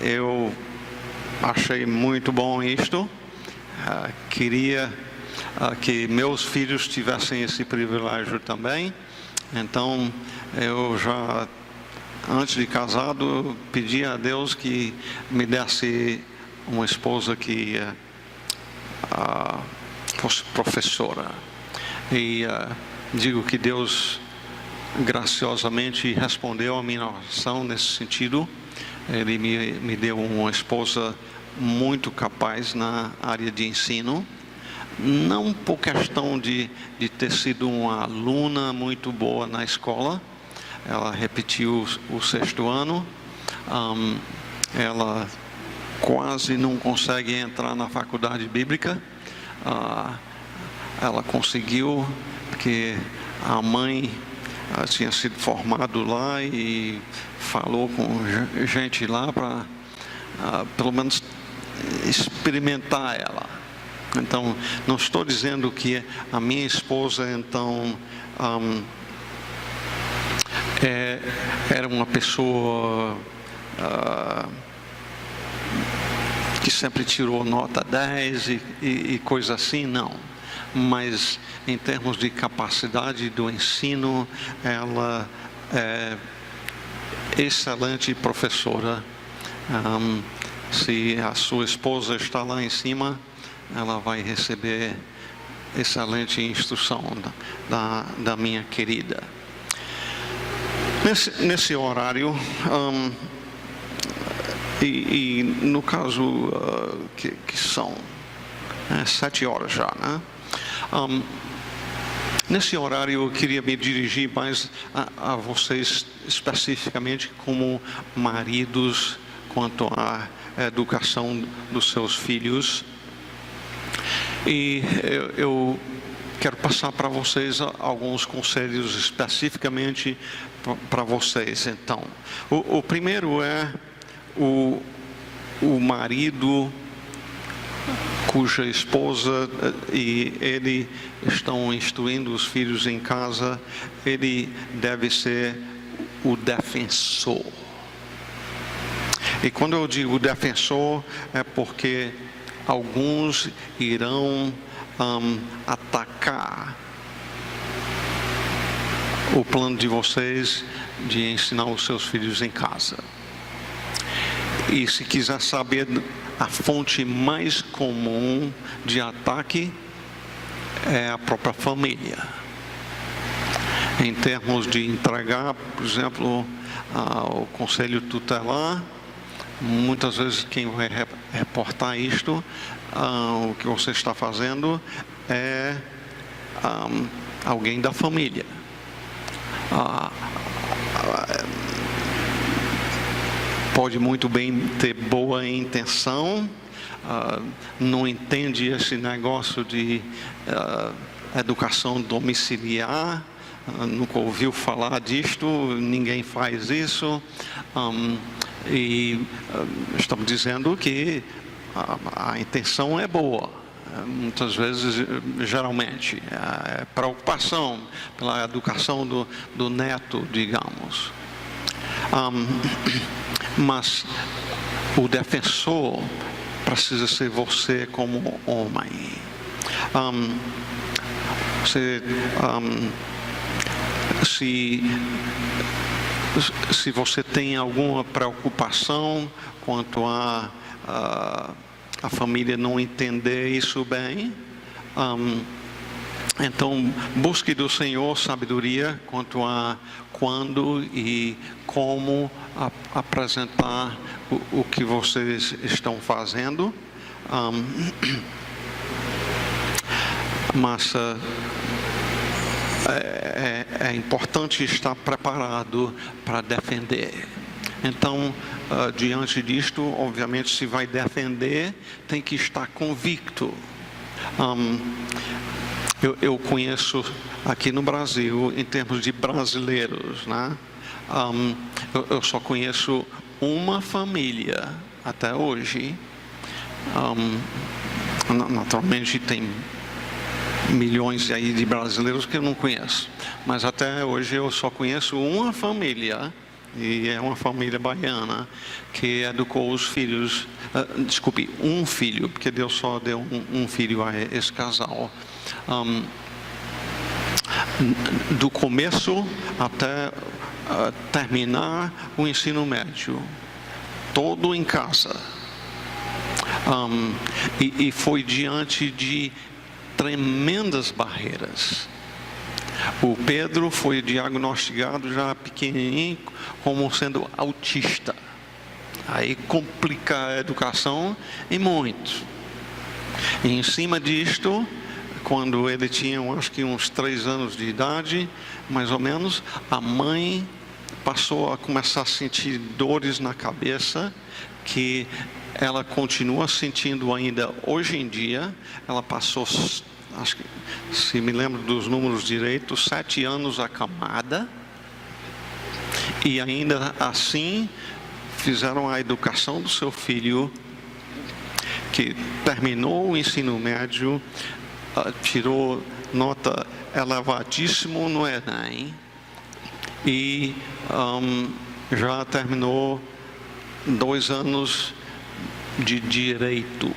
Eu achei muito bom isto. Queria que meus filhos tivessem esse privilégio também. Então, eu já, antes de casado, pedi a Deus que me desse uma esposa que fosse professora. E digo que Deus graciosamente respondeu a minha oração nesse sentido. Ele me deu uma esposa muito capaz na área de ensino, não por questão de ter sido uma aluna muito boa na escola. Ela repetiu o 6º ano, ela quase não consegue entrar na faculdade bíblica. Ela conseguiu, porque a mãe tinha sido formado lá e falou com gente lá para pelo menos experimentar ela. Então, não estou dizendo que a minha esposa, então, era uma pessoa que sempre tirou nota 10 e coisa assim, não. Mas, em termos de capacidade do ensino, ela é excelente professora. Se a sua esposa está lá em cima, ela vai receber excelente instrução da minha querida. Nesse horário, e no caso que são 7 horas já, né? Nesse horário eu queria me dirigir mais a vocês especificamente como maridos quanto à educação dos seus filhos. E eu quero passar para vocês alguns conselhos especificamente para vocês. Então, o primeiro é o marido cuja esposa e ele estão instruindo os filhos em casa. Ele deve ser o defensor. E quando eu digo defensor, é porque alguns irão atacar o plano de vocês de ensinar os seus filhos em casa. E se quiser saber a fonte mais comum de ataque, é a própria família. Em termos de entregar, por exemplo, o conselho tutelar, muitas vezes quem vai reportar isto, o que você está fazendo, é alguém da família. Pode muito bem ter boa intenção, não entende esse negócio de educação domiciliar, nunca ouviu falar disto, ninguém faz isso, e estamos dizendo que a intenção é boa. Muitas vezes, geralmente, é preocupação pela educação do neto, digamos. Mas o defensor precisa ser você como homem. Se você tem alguma preocupação quanto a família não entender isso bem, então busque do Senhor sabedoria quanto a quando e como apresentar o que vocês estão fazendo. Mas é importante estar preparado para defender. Então, diante disto, obviamente, se vai defender, tem que estar convicto. Eu conheço aqui no Brasil, em termos de brasileiros, né? Eu só conheço uma família até hoje. Naturalmente tem milhões aí de brasileiros que eu não conheço, mas até hoje eu só conheço uma família e é uma família baiana que educou os filhos, um filho, porque Deus só deu um filho a esse casal, do começo até terminar o ensino médio, todo em casa, e foi diante de tremendas barreiras. O Pedro foi diagnosticado já pequenininho como sendo autista. Aí complica a educação e muito. E em cima disto, quando ele tinha, acho que uns 3 anos de idade, mais ou menos, a mãe passou a começar a sentir dores na cabeça, que ela continua sentindo ainda hoje em dia. Ela passou, acho que, se me lembro dos números direitos, 7 anos acamada, e ainda assim fizeram a educação do seu filho, que terminou o ensino médio, tirou nota elevadíssima no Enem, e já terminou 2 anos de direito,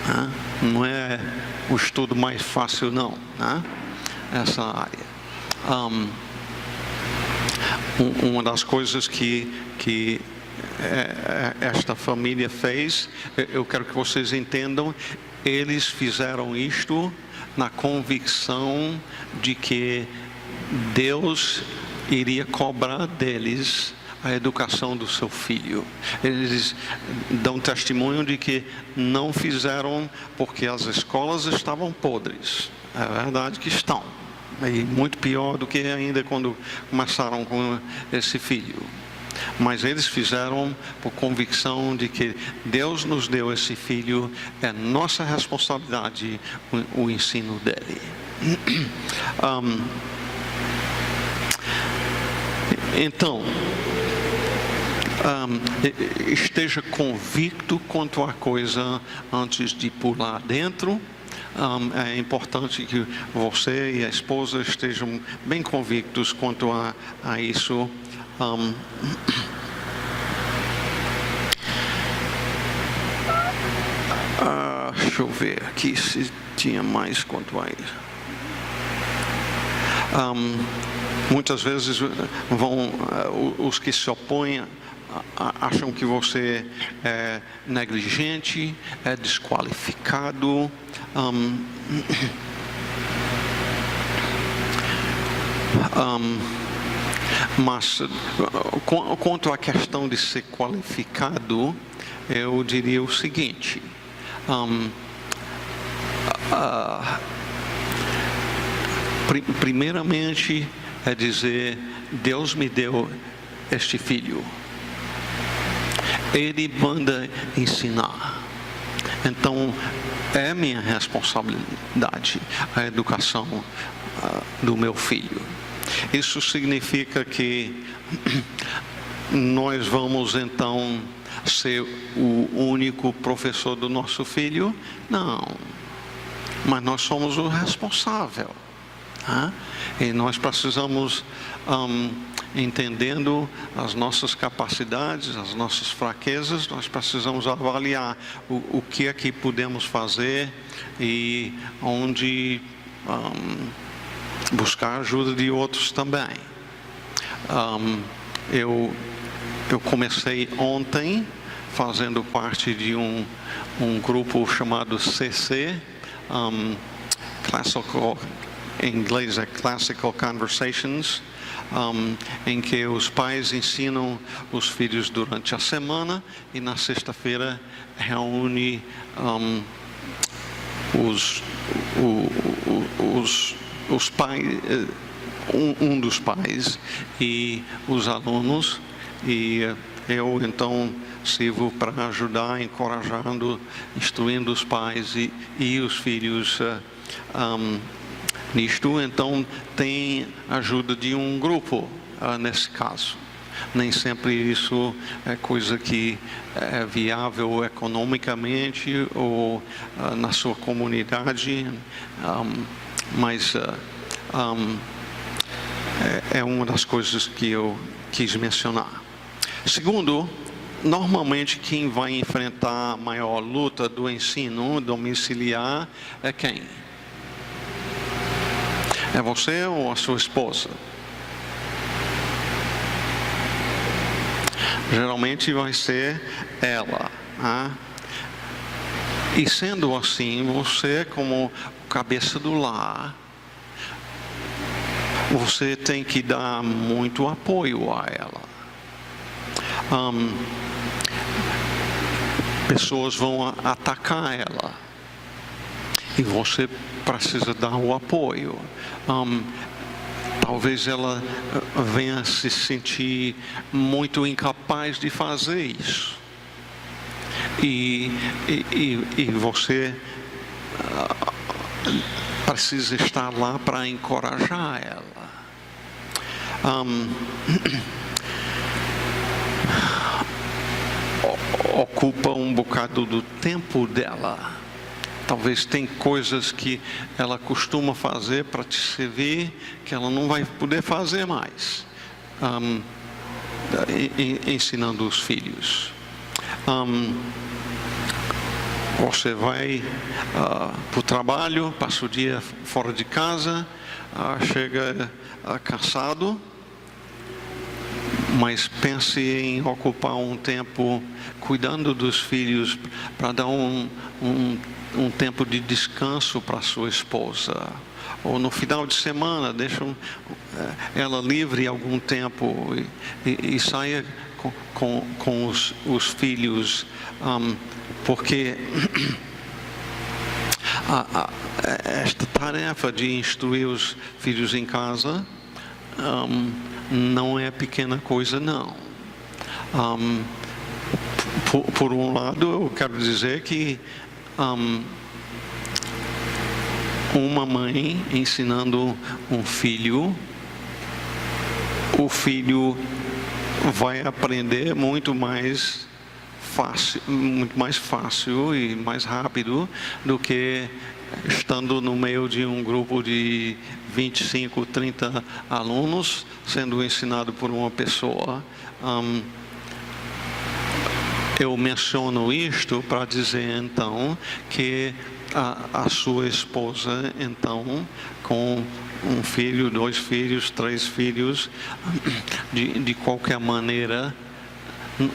né? Não é o estudo mais fácil não, né? Essa área. Uma das coisas que esta família fez, eu quero que vocês entendam, eles fizeram isto na convicção de que Deus iria cobrar deles a educação do seu filho. Eles dão testemunho de que não fizeram porque as escolas estavam podres. É verdade que estão. E muito pior do que ainda quando começaram com esse filho. Mas eles fizeram por convicção de que Deus nos deu esse filho, é nossa responsabilidade o ensino dele. Então, esteja convicto quanto à coisa antes de pular dentro. É importante que você e a esposa estejam bem convictos quanto a isso. Deixa eu ver aqui se tinha mais quanto a isso. Muitas vezes os que se opõem acham que você é negligente, é desqualificado. Mas quanto à questão de ser qualificado, eu diria o seguinte: primeiramente é dizer, Deus me deu este filho, Ele manda ensinar, então é minha responsabilidade a educação do meu filho. Isso significa que nós vamos então ser o único professor do nosso filho? Não, mas nós somos o responsável. E nós precisamos, entendendo as nossas capacidades, as nossas fraquezas, nós precisamos avaliar o que é que podemos fazer e onde buscar ajuda de outros também. Eu comecei ontem fazendo parte de um grupo chamado CC, Classical, em inglês é Classical Conversations, em que os pais ensinam os filhos durante a semana e na sexta-feira reúne os pais, um dos pais e os alunos, e eu então sirvo para ajudar, encorajando, instruindo os pais e os filhos nisto. Então tem ajuda de um grupo nesse caso. Nem sempre isso é coisa que é viável economicamente ou na sua comunidade, mas é uma das coisas que eu quis mencionar. Segundo, normalmente quem vai enfrentar a maior luta do ensino domiciliar é quem? É você ou a sua esposa? Geralmente vai ser ela. E sendo assim, você como cabeça do lar, você tem que dar muito apoio a ela. Pessoas vão atacar ela e você precisa dar o apoio. Talvez ela venha se sentir muito incapaz de fazer isso. E você precisa estar lá para encorajar ela. Ocupa um bocado do tempo dela. Talvez tem coisas que ela costuma fazer para te servir que ela não vai poder fazer mais, ensinando os filhos. Você vai para o trabalho, passa o dia fora de casa, chega cansado, mas pense em ocupar um tempo cuidando dos filhos para dar um tempo de descanso para sua esposa. Ou no final de semana, deixa ela livre algum tempo e saia com os filhos, porque esta tarefa de instruir os filhos em casa não é pequena coisa, não. Por um lado, eu quero dizer que uma mãe ensinando um filho, o filho vai aprender muito mais fácil e mais rápido do que estando no meio de um grupo de 25, 30 alunos sendo ensinado por uma pessoa. Eu menciono isto para dizer então que a sua esposa, então, com um filho, 2 filhos, 3 filhos, de qualquer maneira,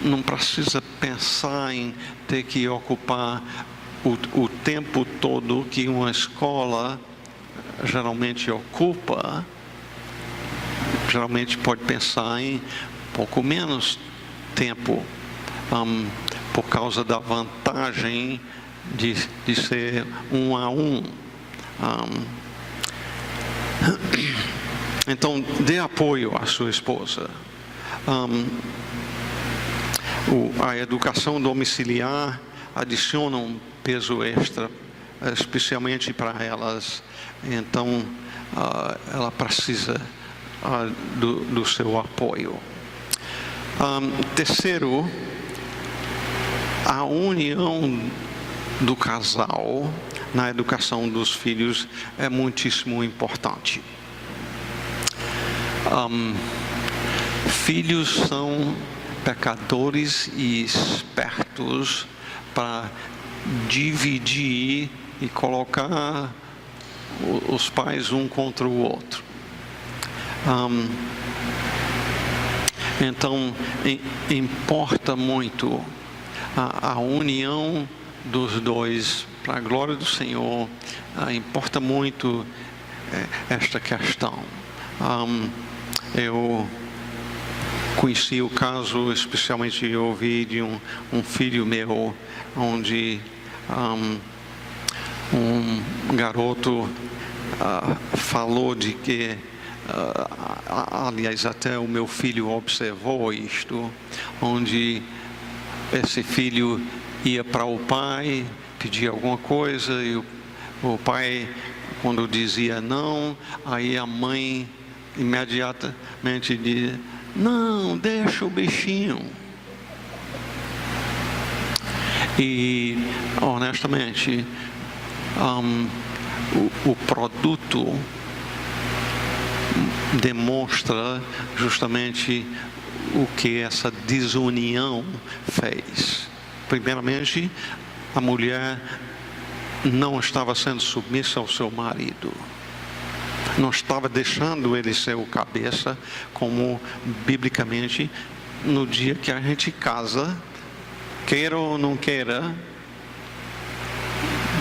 não precisa pensar em ter que ocupar o tempo todo que uma escola geralmente ocupa. Geralmente pode pensar em pouco menos tempo, por causa da vantagem de ser 1 a 1. Então, dê apoio à sua esposa. A educação domiciliar adiciona um peso extra, especialmente para elas. Então, ela precisa do seu apoio. Terceiro, a união do casal na educação dos filhos é muitíssimo importante. Filhos são pecadores e espertos para dividir e colocar os pais um contra o outro. Então, importa muito a união dos dois, para a glória do Senhor. Importa muito esta questão. Eu conheci o caso, especialmente eu ouvi de um filho meu, onde um garoto falou de que, aliás, até o meu filho observou isto, onde esse filho ia para o pai, pedia alguma coisa, e o pai, quando dizia não, aí a mãe imediatamente dizia: não, deixa o bichinho. E, honestamente, o produto demonstra justamente o que essa desunião fez. Primeiramente, a mulher não estava sendo submissa ao seu marido. Não estava deixando ele ser o cabeça, como biblicamente, no dia que a gente casa, queira ou não queira,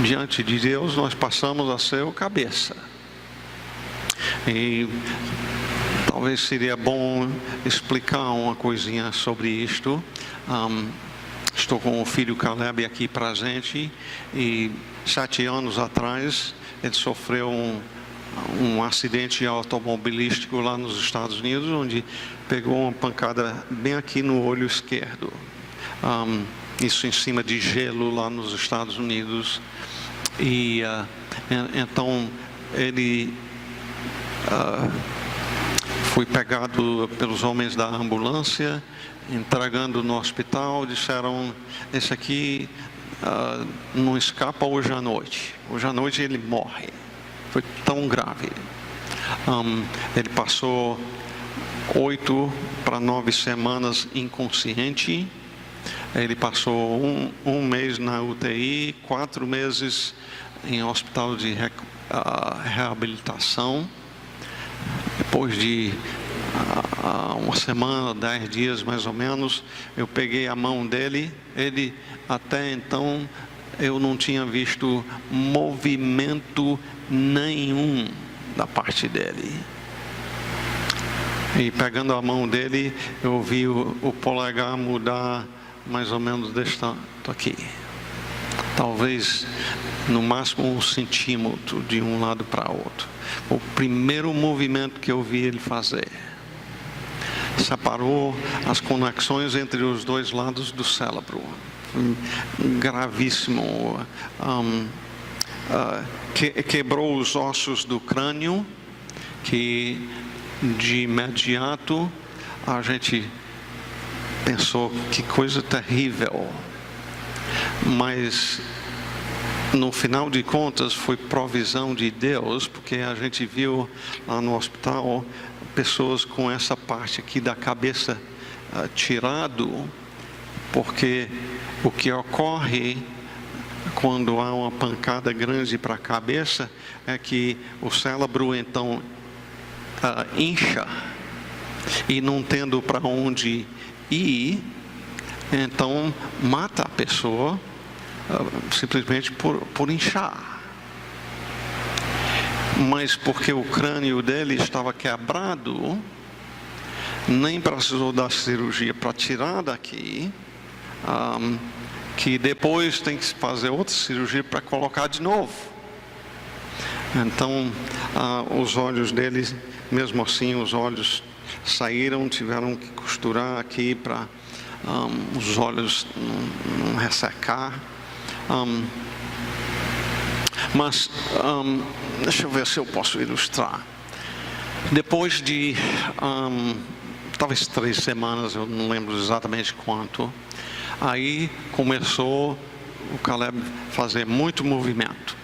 diante de Deus nós passamos a ser o cabeça. E talvez seria bom explicar uma coisinha sobre isto. Estou com o filho Caleb aqui presente, e 7 anos atrás ele sofreu um acidente automobilístico lá nos Estados Unidos, onde pegou uma pancada bem aqui no olho esquerdo. Isso em cima de gelo lá nos Estados Unidos. E então ele foi pegado pelos homens da ambulância, entregando no hospital. Disseram: esse aqui não escapa hoje à noite. Hoje à noite ele morre. Foi tão grave. Ele passou 8 para 9 semanas inconsciente. Ele passou um mês na UTI, 4 meses em hospital de reabilitação. Depois de uma semana, 10 dias mais ou menos, eu peguei a mão dele. Ele, até então, eu não tinha visto movimento nenhum da parte dele. E pegando a mão dele, eu vi o polegar mudar mais ou menos deste tanto aqui. Talvez no máximo 1 centímetro de um lado para outro. O primeiro movimento que eu vi ele fazer separou as conexões entre os 2 lados do cérebro. Gravíssimo. Quebrou os ossos do crânio, que de imediato a gente pensou: que coisa terrível. Mas no final de contas foi provisão de Deus, porque a gente viu lá no hospital pessoas com essa parte aqui da cabeça tirado, porque o que ocorre quando há uma pancada grande para a cabeça é que o cérebro então incha, e não tendo para onde ir, então mata a pessoa simplesmente por inchar. Mas porque o crânio dele estava quebrado, nem precisou da cirurgia para tirar daqui, que depois tem que fazer outra cirurgia para colocar de novo. Então os olhos dele, mesmo assim, os olhos saíram, tiveram que costurar aqui para os olhos não ressecar. Mas deixa eu ver se eu posso ilustrar. Depois de talvez 3 semanas, eu não lembro exatamente quanto, aí começou o Caleb fazer muito movimento.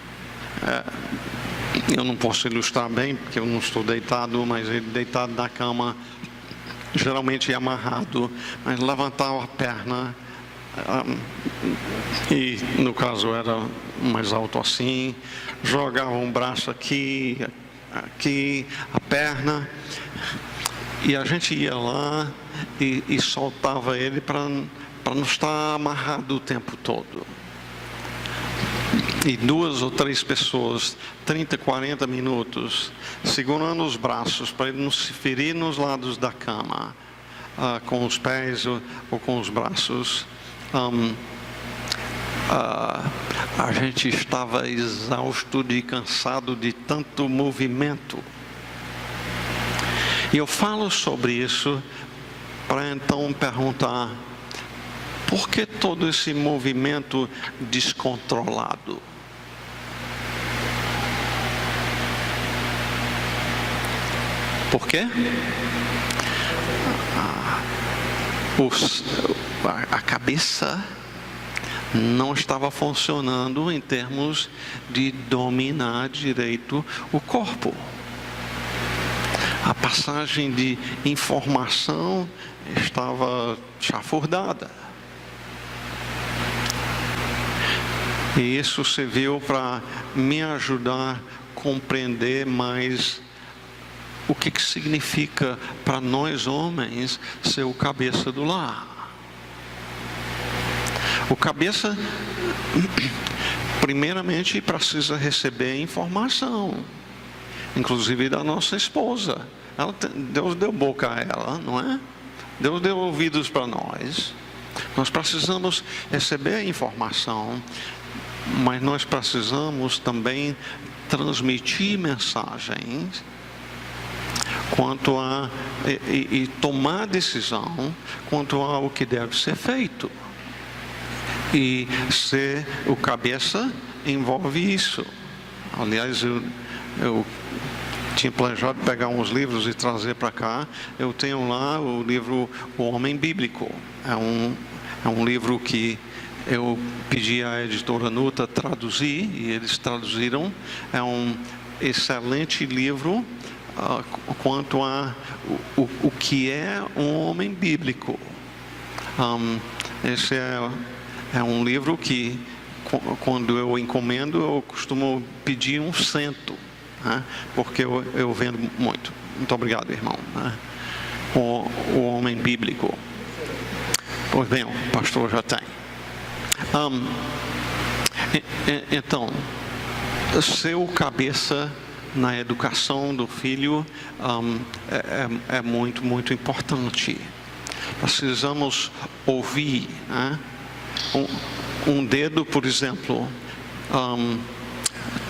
Eu não posso ilustrar bem, porque eu não estou deitado, mas ele deitado na cama, geralmente amarrado, mas levantava a perna, e no caso era mais alto assim, jogava um braço aqui, a perna, e a gente ia lá e soltava ele para não estar amarrado o tempo todo. E 2 ou 3 pessoas, 30, 40 minutos, segurando os braços para ele não se ferir nos lados da cama, com os pés ou com os braços. A gente estava exausto e cansado de tanto movimento. E eu falo sobre isso para então perguntar: por que todo esse movimento descontrolado? Por quê? A cabeça não estava funcionando em termos de dominar direito o corpo. A passagem de informação estava chafurdada. E isso serviu para me ajudar a compreender mais o que significa para nós homens ser o cabeça do lar. O cabeça, primeiramente, precisa receber informação, inclusive da nossa esposa. Deus deu boca a ela, não é? Deus deu ouvidos para nós. Nós precisamos receber a informação, mas nós precisamos também transmitir mensagens quanto a e tomar decisão quanto ao que deve ser feito. E ser o cabeça envolve isso. Aliás, eu tinha planejado pegar uns livros e trazer para cá. Eu tenho lá o livro O Homem Bíblico. É um livro que eu pedi à editora Nuta traduzir, e eles traduziram. É um excelente livro quanto a o que é um homem bíblico. Esse é um livro que, quando eu encomendo, eu costumo pedir um cento, né? Porque eu vendo muito. Muito obrigado, irmão. Né? O Homem Bíblico. Pois bem, o pastor já tem. Então, ser o cabeça na educação do filho é muito, muito importante. Precisamos ouvir, né? Um dedo, por exemplo,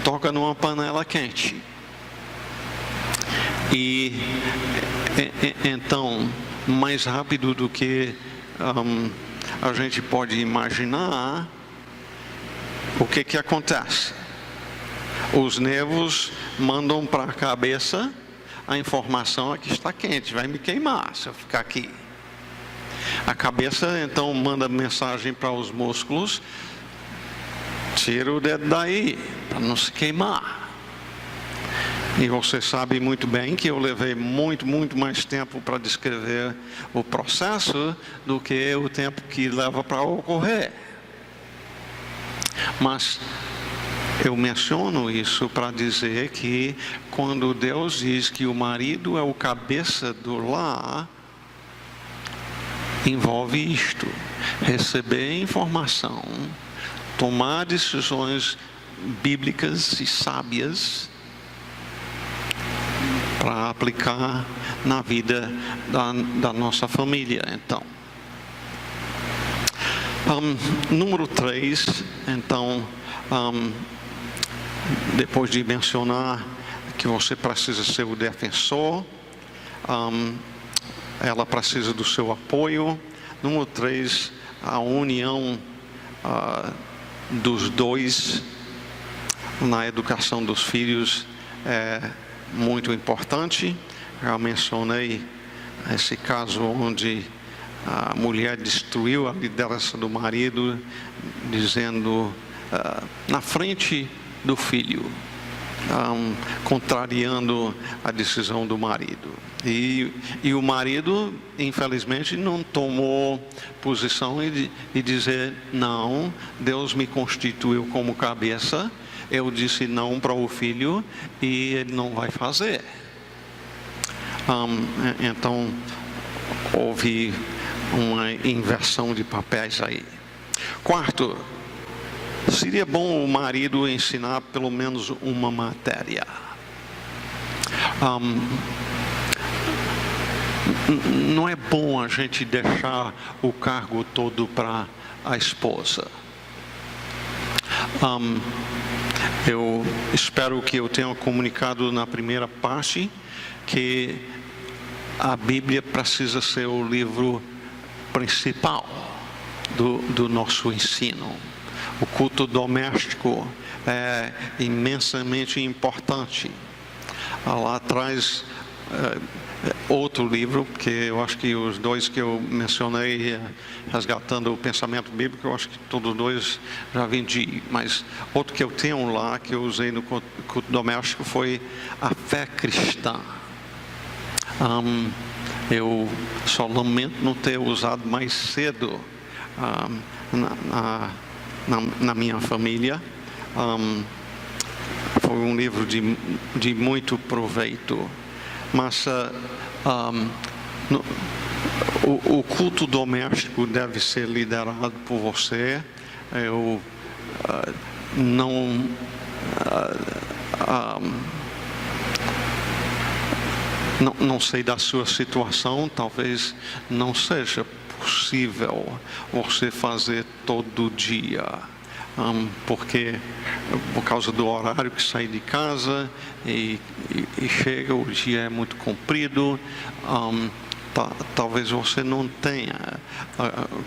toca numa panela quente. E então, mais rápido do que a gente pode imaginar, o que acontece? Os nervos mandam para a cabeça a informação: aqui está quente, vai me queimar se eu ficar aqui. A cabeça então manda mensagem para os músculos: tira o dedo daí, para não se queimar. E você sabe muito bem que eu levei muito, muito mais tempo para descrever o processo do que o tempo que leva para ocorrer. Mas eu menciono isso para dizer que quando Deus diz que o marido é o cabeça do lar, envolve isto: receber informação, tomar decisões bíblicas e sábias para aplicar na vida da nossa família. Então, número 3, então, depois de mencionar que você precisa ser o defensor, ela precisa do seu apoio. Número 3, a união dos dois na educação dos filhos é muito importante. Já mencionei esse caso onde a mulher destruiu a liderança do marido, dizendo na frente do filho, contrariando a decisão do marido. E o marido, infelizmente, não tomou posição e dizer: não, Deus me constituiu como cabeça, eu disse não para o filho e ele não vai fazer. Então, houve uma inversão de papéis aí. Quarto, seria bom o marido ensinar pelo menos uma matéria. Não é bom a gente deixar o cargo todo para a esposa. Eu espero que eu tenha comunicado na primeira parte que a Bíblia precisa ser o livro principal do nosso ensino. O culto doméstico é imensamente importante. Lá atrás, outro livro, porque eu acho que os dois que eu mencionei, Resgatando o Pensamento Bíblico, eu acho que todos dois já vendi. Mas outro que eu tenho lá, que eu usei no culto doméstico, foi A Fé Cristã. Eu só lamento não ter usado mais cedo na minha família. Foi um livro de muito proveito. Mas o culto doméstico deve ser liderado por você. Eu não sei da sua situação, talvez não seja possível você fazer todo dia, porque por causa do horário que sai de casa e chega, o dia é muito comprido. Talvez você não tenha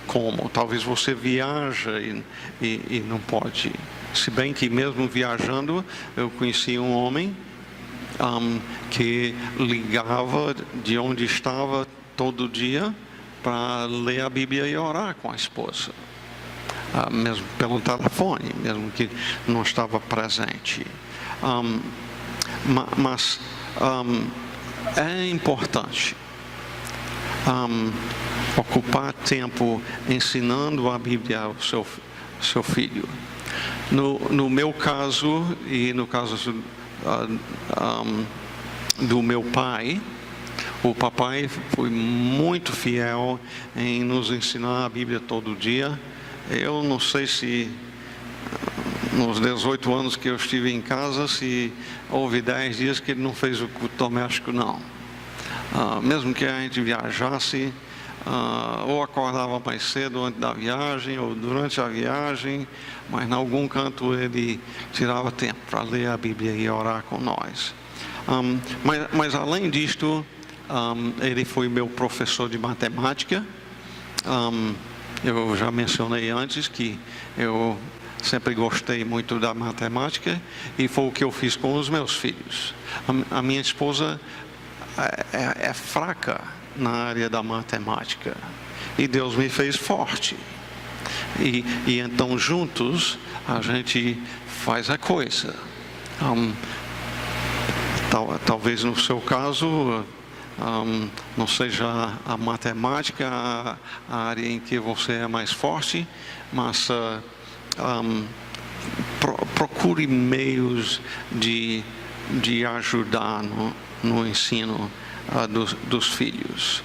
como, talvez você viaja e não pode. Se bem que mesmo viajando, eu conheci um homem que ligava de onde estava todo dia para ler a Bíblia e orar com a esposa, mesmo pelo telefone, mesmo que não estava presente. Mas é importante ocupar tempo ensinando a Bíblia ao seu filho. No meu caso e no caso do meu pai, o papai foi muito fiel em nos ensinar a Bíblia todo dia. Eu não sei se nos 18 anos que eu estive em casa, se houve 10 dias que ele não fez o culto doméstico, não. Mesmo que a gente viajasse, ou acordava mais cedo antes da viagem, ou durante a viagem, mas em algum canto ele tirava tempo para ler a Bíblia e orar com nós. Mas além disto, ele foi meu professor de matemática. Eu já mencionei antes que eu sempre gostei muito da matemática, e foi o que eu fiz com os meus filhos. A minha esposa é fraca na área da matemática, e Deus me fez forte. E então juntos a gente faz a coisa. Talvez no seu caso não seja a matemática a área em que você é mais forte, mas procure meios de ajudar no ensino dos filhos.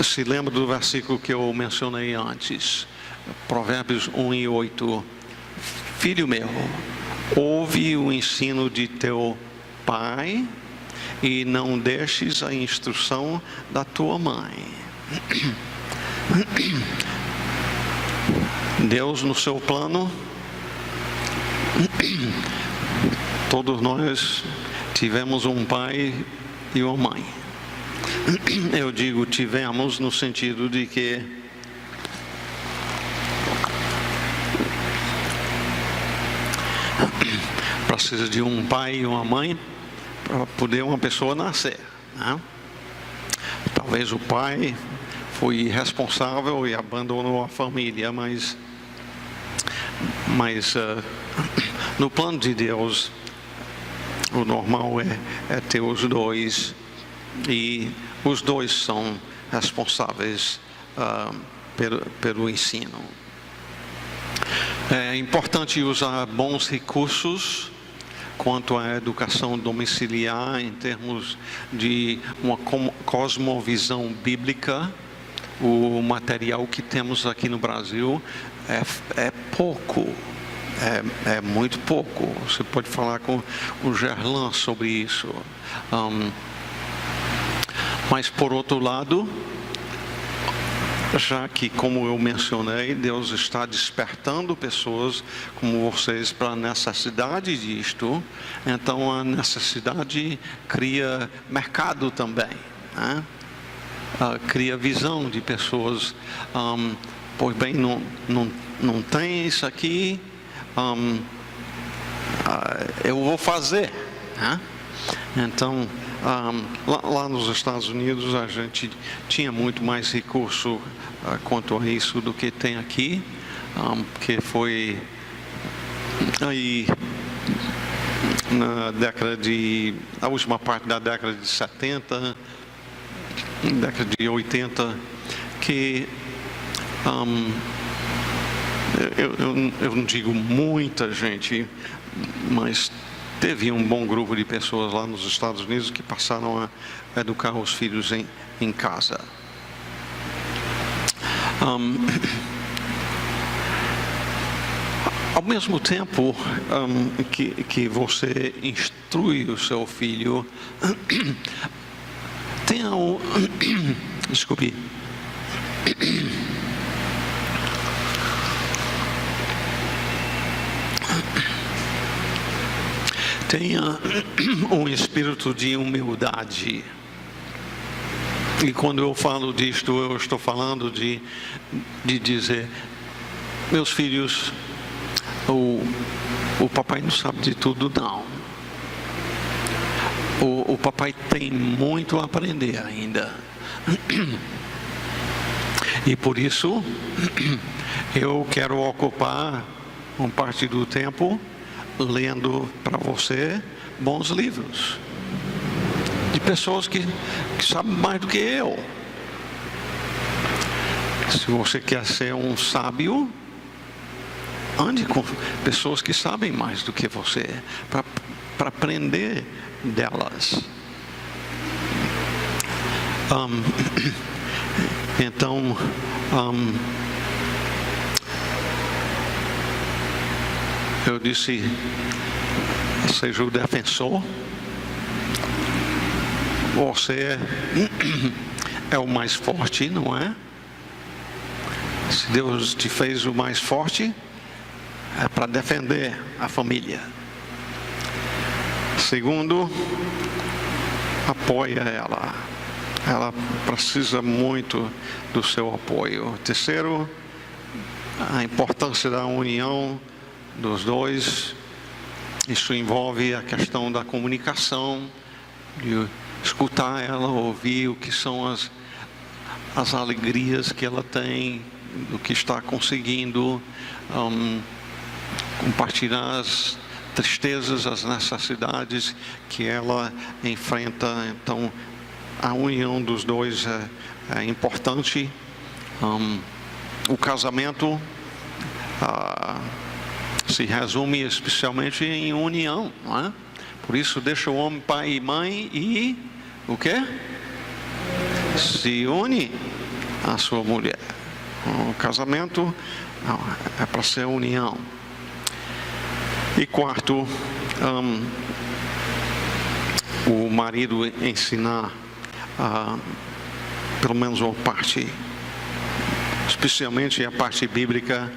Se lembra do versículo que eu mencionei antes, Provérbios 1:8. Filho meu, ouve o ensino de teu pai e não deixes a instrução da tua mãe. Deus, no seu plano, todos nós tivemos um pai e uma mãe. Eu digo tivemos no sentido de que precisa de um pai e uma mãe para poder uma pessoa nascer, né? Talvez o pai foi irresponsável e abandonou a família, mas no plano de Deus, o normal é ter os dois, e os dois são responsáveis pelo ensino. É importante usar bons recursos quanto à educação domiciliar em termos de uma cosmovisão bíblica. O material que temos aqui no Brasil é pouco, é muito pouco. Você pode falar com o Gerlan sobre isso. Mas por outro lado, já que, como eu mencionei, Deus está despertando pessoas como vocês para a necessidade disto, então a necessidade cria mercado também, né? Cria visão de pessoas. Pois bem, não tem isso aqui, eu vou fazer, né? Então, lá nos Estados Unidos a gente tinha muito mais recurso quanto a isso do que tem aqui, que foi aí a última parte da década de 70, década de 80, que eu não digo muita gente, mas teve um bom grupo de pessoas lá nos Estados Unidos que passaram a educar os filhos em casa. Ao mesmo tempo que você instrui o seu filho, tenha o... Desculpe. Tenha um espírito de humildade. E quando eu falo disto, eu estou falando de dizer: meus filhos, o papai não sabe de tudo, não. O papai tem muito a aprender ainda. E por isso, eu quero ocupar uma parte do tempo lendo para você bons livros, de pessoas que sabem mais do que eu. Se você quer ser um sábio, ande com pessoas que sabem mais do que você, para aprender delas. Então, eu disse: seja o defensor. Você é o mais forte, não é? Se Deus te fez o mais forte, é para defender a família. Segundo, apoia ela. Ela precisa muito do seu apoio. Terceiro, a importância da união dos dois. Isso envolve a questão da comunicação, de escutar ela, ouvir o que são as alegrias que ela tem, do que está conseguindo, compartilhar as tristezas, as necessidades que ela enfrenta. Então, a união dos dois é importante. O casamento se resume especialmente em união, não é? Por isso, deixa o homem pai e mãe e o quê? Se une à sua mulher. O casamento é para ser união. E quarto, o marido ensinar pelo menos uma parte, especialmente a parte bíblica.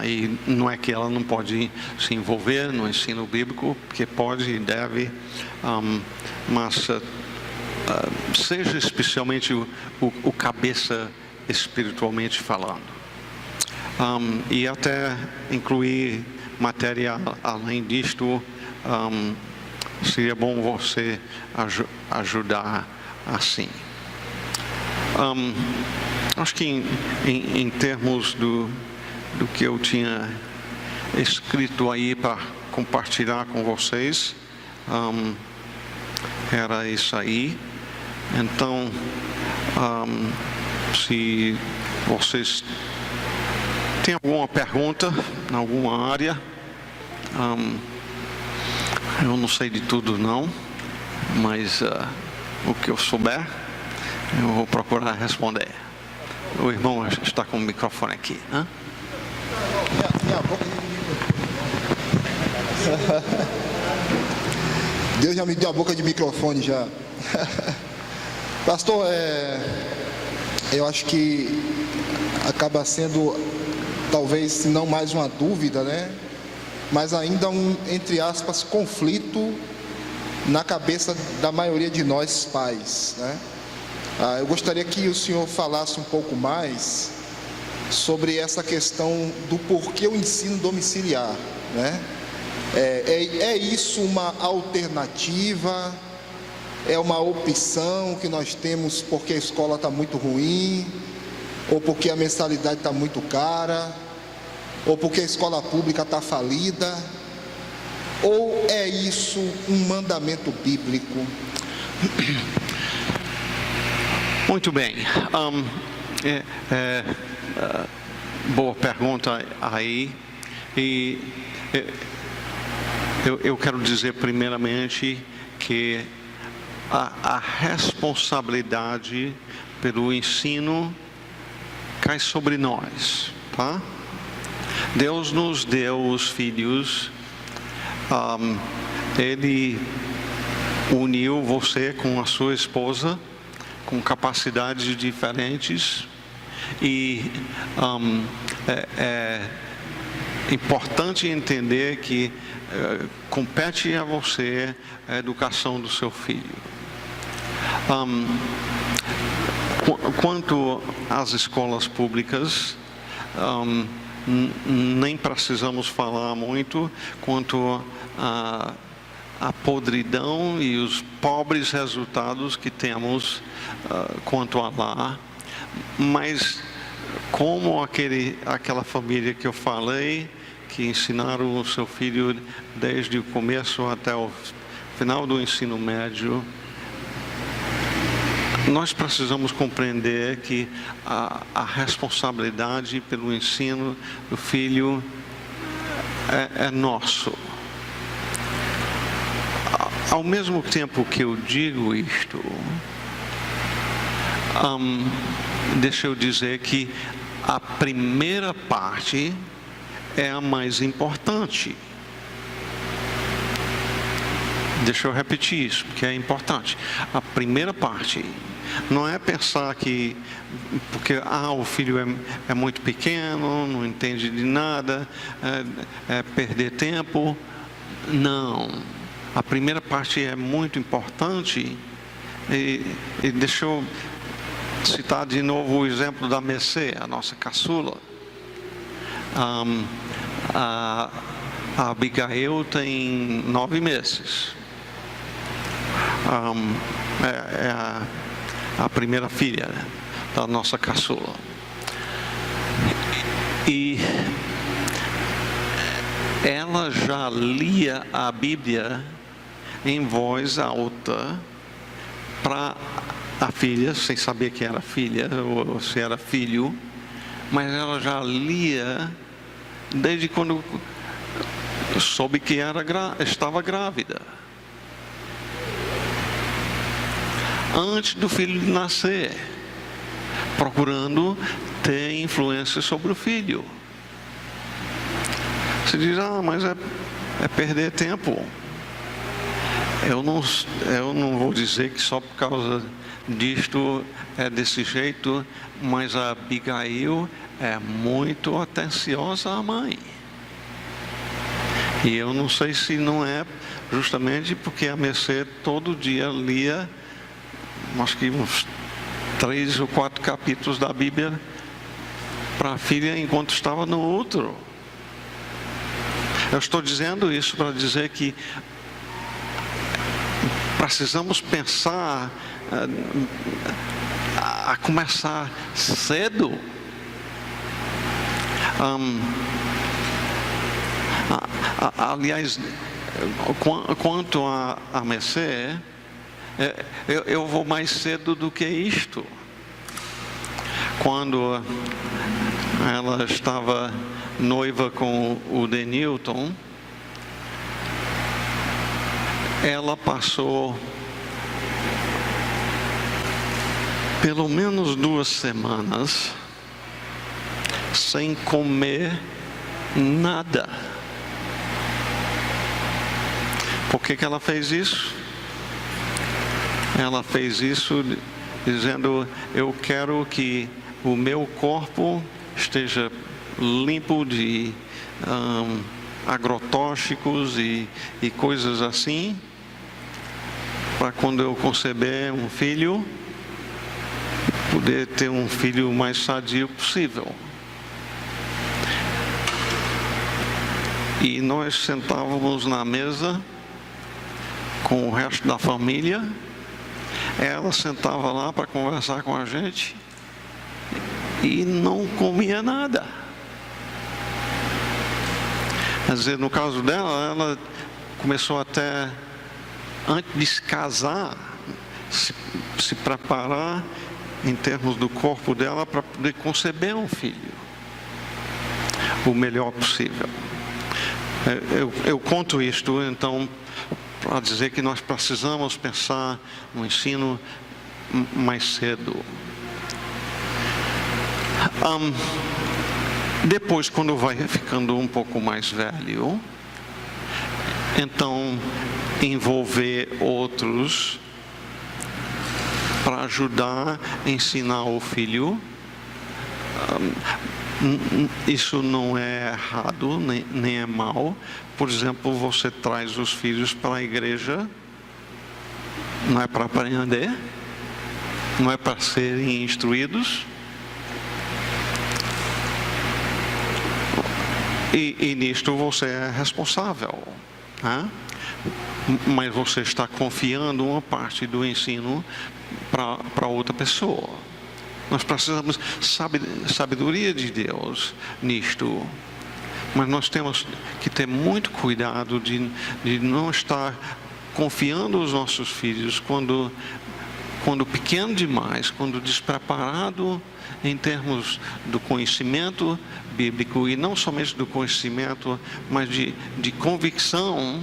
E não é que ela não pode se envolver no ensino bíblico, porque pode e deve, mas seja especialmente o cabeça espiritualmente falando. E até incluir matéria além disto, seria bom você ajudar assim. Acho que em termos do que eu tinha escrito aí para compartilhar com vocês, era isso aí. Então, se vocês têm alguma pergunta em alguma área, eu não sei de tudo não, mas o que eu souber, eu vou procurar responder. O irmão está com o microfone aqui, né? Deus já me deu a boca de microfone já. Pastor, eu acho que acaba sendo talvez, se não mais uma dúvida, né? Mas ainda entre aspas, conflito na cabeça da maioria de nós pais, né? Eu gostaria que o senhor falasse um pouco mais sobre essa questão do porquê o ensino domiciliar, né? É isso uma alternativa? É uma opção que nós temos porque a escola está muito ruim? Ou porque a mensalidade está muito cara? ou porque a escola pública está falida, ou é isso um mandamento bíblico? Muito bem. Boa pergunta aí. E eu quero dizer primeiramente que a responsabilidade pelo ensino cai sobre nós, tá? Deus nos deu os filhos, Ele uniu você com a sua esposa, com capacidades diferentes, e é importante entender que compete a você a educação do seu filho. Quanto às escolas públicas, nem precisamos falar muito quanto a podridão e os pobres resultados que temos quanto a lá, mas como aquela família que eu falei, que ensinaram o seu filho desde o começo até o final do ensino médio, nós precisamos compreender que a responsabilidade pelo ensino do filho é nosso. Ao mesmo tempo que eu digo isto, deixa eu dizer que a primeira parte é a mais importante. Deixa eu repetir isso, porque é importante. A primeira parte não é pensar que porque o filho é muito pequeno, não entende de nada, é perder tempo. Não. A primeira parte é muito importante. E deixa eu citar de novo o exemplo da Mercê, a nossa caçula. A Abigail tem 9 meses. É a primeira filha da nossa caçula. E ela já lia a Bíblia em voz alta para a filha, sem saber que era filha ou se era filho, mas ela já lia desde quando soube que estava grávida. Antes do filho nascer, procurando ter influência sobre o filho. Você diz, mas é perder tempo. Eu não vou dizer que só por causa disto é desse jeito, mas a Abigail é muito atenciosa à mãe. E eu não sei se não é justamente porque a Mercê todo dia lia, acho que uns 3 ou 4 capítulos da Bíblia para a filha enquanto estava no útero. Eu estou dizendo isso para dizer que precisamos pensar a começar cedo. Aliás, quanto a Mercê, eu vou mais cedo do que isto. Quando ela estava noiva com o Denilton, ela passou pelo menos 2 semanas sem comer nada. Por que ela fez isso? Ela fez isso dizendo: eu quero que o meu corpo esteja limpo de agrotóxicos e coisas assim, para quando eu conceber um filho, poder ter um filho o mais sadio possível. E nós sentávamos na mesa com o resto da família. Ela sentava lá para conversar com a gente e não comia nada. Quer dizer, no caso dela, ela começou até, antes de se casar, se preparar em termos do corpo dela para poder conceber um filho o melhor possível. Eu conto isto, então, para dizer que nós precisamos pensar no ensino mais cedo. Depois, quando vai ficando um pouco mais velho, então envolver outros para ajudar a ensinar o filho. Isso não é errado, nem é mal. Por exemplo, você traz os filhos para a igreja, não é para aprender, não é para serem instruídos. E nisto você é responsável, né? Mas você está confiando uma parte do ensino para outra pessoa. Nós precisamos sabedoria de Deus nisto, mas nós temos que ter muito cuidado de não estar confiando os nossos filhos quando pequeno demais, quando despreparado em termos do conhecimento bíblico, e não somente do conhecimento, mas de convicção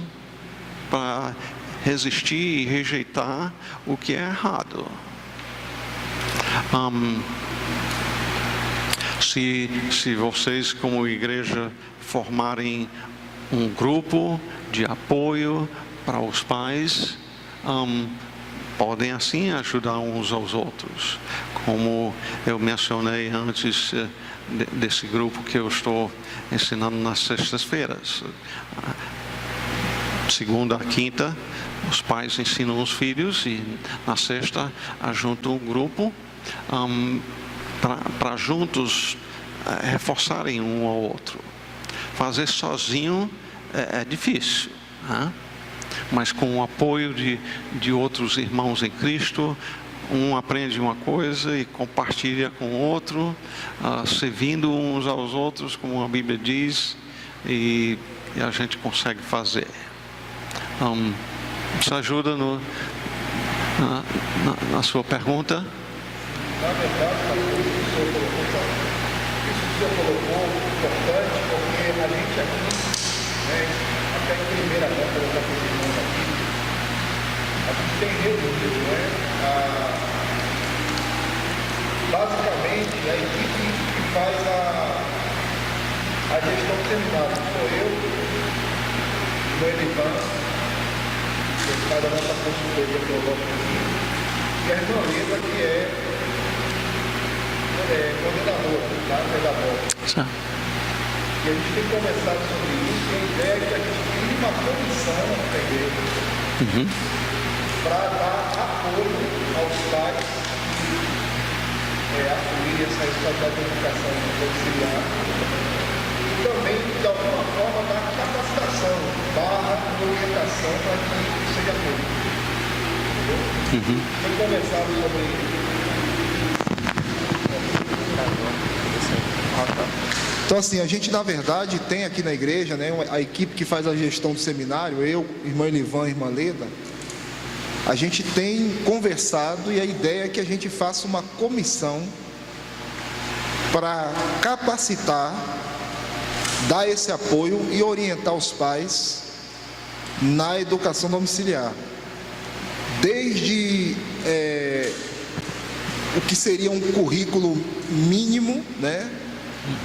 para resistir e rejeitar o que é errado. Se vocês, como igreja, formarem um grupo de apoio para os pais, podem assim ajudar uns aos outros, como eu mencionei antes desse grupo que eu estou ensinando nas sextas-feiras. Segunda a quinta, os pais ensinam os filhos, e na sexta ajuntam um grupo para juntos reforçarem um ao outro. Fazer sozinho é difícil, né? Mas com o apoio de outros irmãos em Cristo, um aprende uma coisa e compartilha com o outro, servindo uns aos outros, como a Bíblia diz, e a gente consegue fazer. Isso ajuda na sua pergunta? Na verdade, isso que o senhor colocou importante, porque a gente aqui, né, até em primeira mão, pelo que eu estou aqui, a gente tem reunido, né, basicamente a equipe que faz a gestão do seminário. Sou eu, o Elivan, que faz a nossa consultoria teológica aqui, e a irmã Leda, que é coordenadora, tá? Pedagoga. E a gente tem conversado sobre isso, e a ideia é que a gente crie uma comissão na igreja para dar apoio aos pais assumir essa responsabilidade de educação auxiliar, e também, de alguma forma, dar capacitação, orientação para que isso seja feito. Tem conversado sobre isso. Então, assim, a gente, na verdade, tem aqui na igreja, né, a equipe que faz a gestão do seminário, eu, irmã Elivan e irmã Leda, a gente tem conversado, e a ideia é que a gente faça uma comissão para capacitar, dar esse apoio e orientar os pais na educação domiciliar. Desde o que seria um currículo mínimo, né?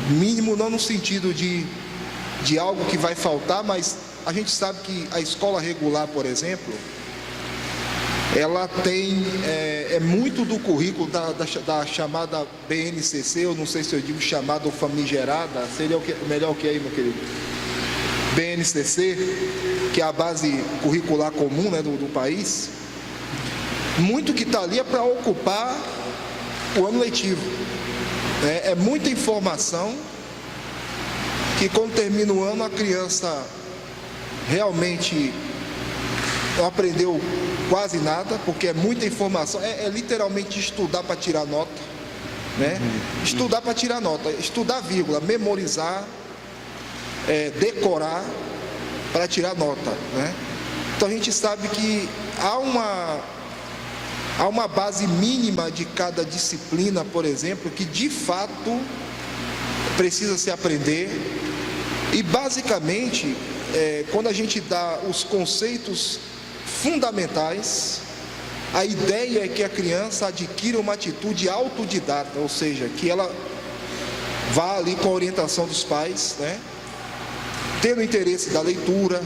Mínimo não no sentido de algo que vai faltar, mas a gente sabe que a escola regular, por exemplo, ela tem muito do currículo da chamada BNCC, eu não sei se eu digo chamada ou famigerada, seria melhor o que aí, meu querido? BNCC, que é a base curricular comum, né, do país. Muito que está ali é para ocupar o ano letivo. É muita informação que, quando termina o ano, a criança realmente não aprendeu quase nada, porque é muita informação. É literalmente estudar para tirar nota, né? Estudar para tirar nota, estudar vírgula, memorizar. decorar para tirar nota, né? Então a gente sabe que há uma base mínima de cada disciplina, por exemplo, que de fato precisa se aprender. E basicamente, quando a gente dá os conceitos fundamentais, a ideia é que a criança adquira uma atitude autodidata, ou seja, que ela vá ali com a orientação dos pais, né? Tendo interesse da leitura,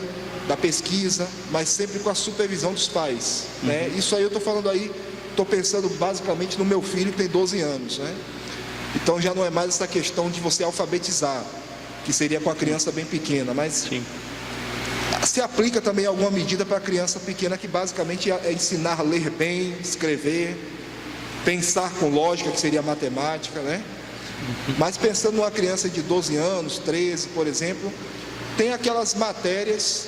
da pesquisa, mas sempre com a supervisão dos pais, né? Isso aí eu estou falando aí, estou pensando basicamente no meu filho que tem 12 anos, né? Então já não é mais essa questão de você alfabetizar, que seria com a criança bem pequena, mas sim, se aplica também alguma medida para a criança pequena, que basicamente é ensinar a ler bem, escrever, pensar com lógica, que seria matemática, né? Mas pensando numa criança de 12 anos, 13, por exemplo, tem aquelas matérias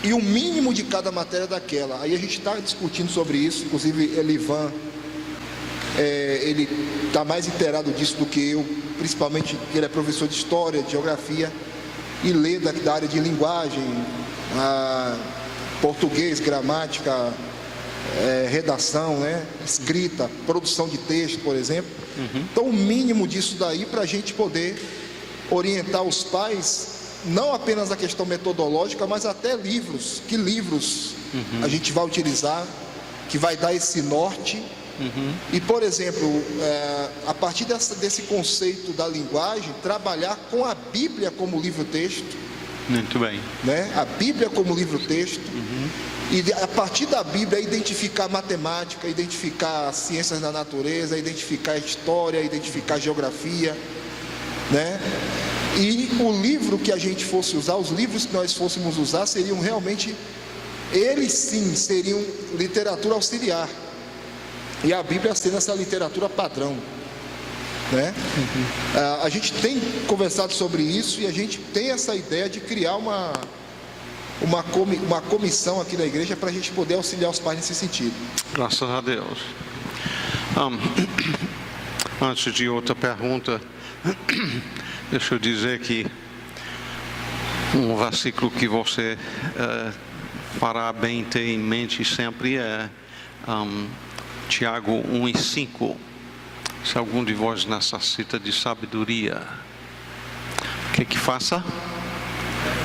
e o mínimo de cada matéria daquela. Aí a gente está discutindo sobre isso, inclusive Elivan, ele está mais inteirado disso do que eu, principalmente ele é professor de história, de geografia, e lê da área de linguagem, português, gramática, redação, né? Escrita, produção de texto, por exemplo. Então o mínimo disso daí para a gente poder orientar os pais, não apenas a questão metodológica, mas até livros, que livros a gente vai utilizar, que vai dar esse norte. E, por exemplo, a partir desse conceito da linguagem, trabalhar com a Bíblia como livro-texto. Muito bem. Né? A Bíblia como livro-texto. E a partir da Bíblia, identificar matemática, identificar ciências da natureza, identificar história, identificar geografia, né? E o livro que a gente fosse usar, os livros que nós fôssemos usar, seriam realmente, eles sim, seriam literatura auxiliar. E a Bíblia sendo essa literatura padrão, né? A gente tem conversado sobre isso e a gente tem essa ideia de criar uma comissão aqui na igreja para a gente poder auxiliar os pais nesse sentido. Graças a Deus. Antes de outra pergunta, deixa eu dizer que um versículo que você fará bem ter em mente sempre é Tiago 1:5. Se algum de vós necessita de sabedoria, o que faça?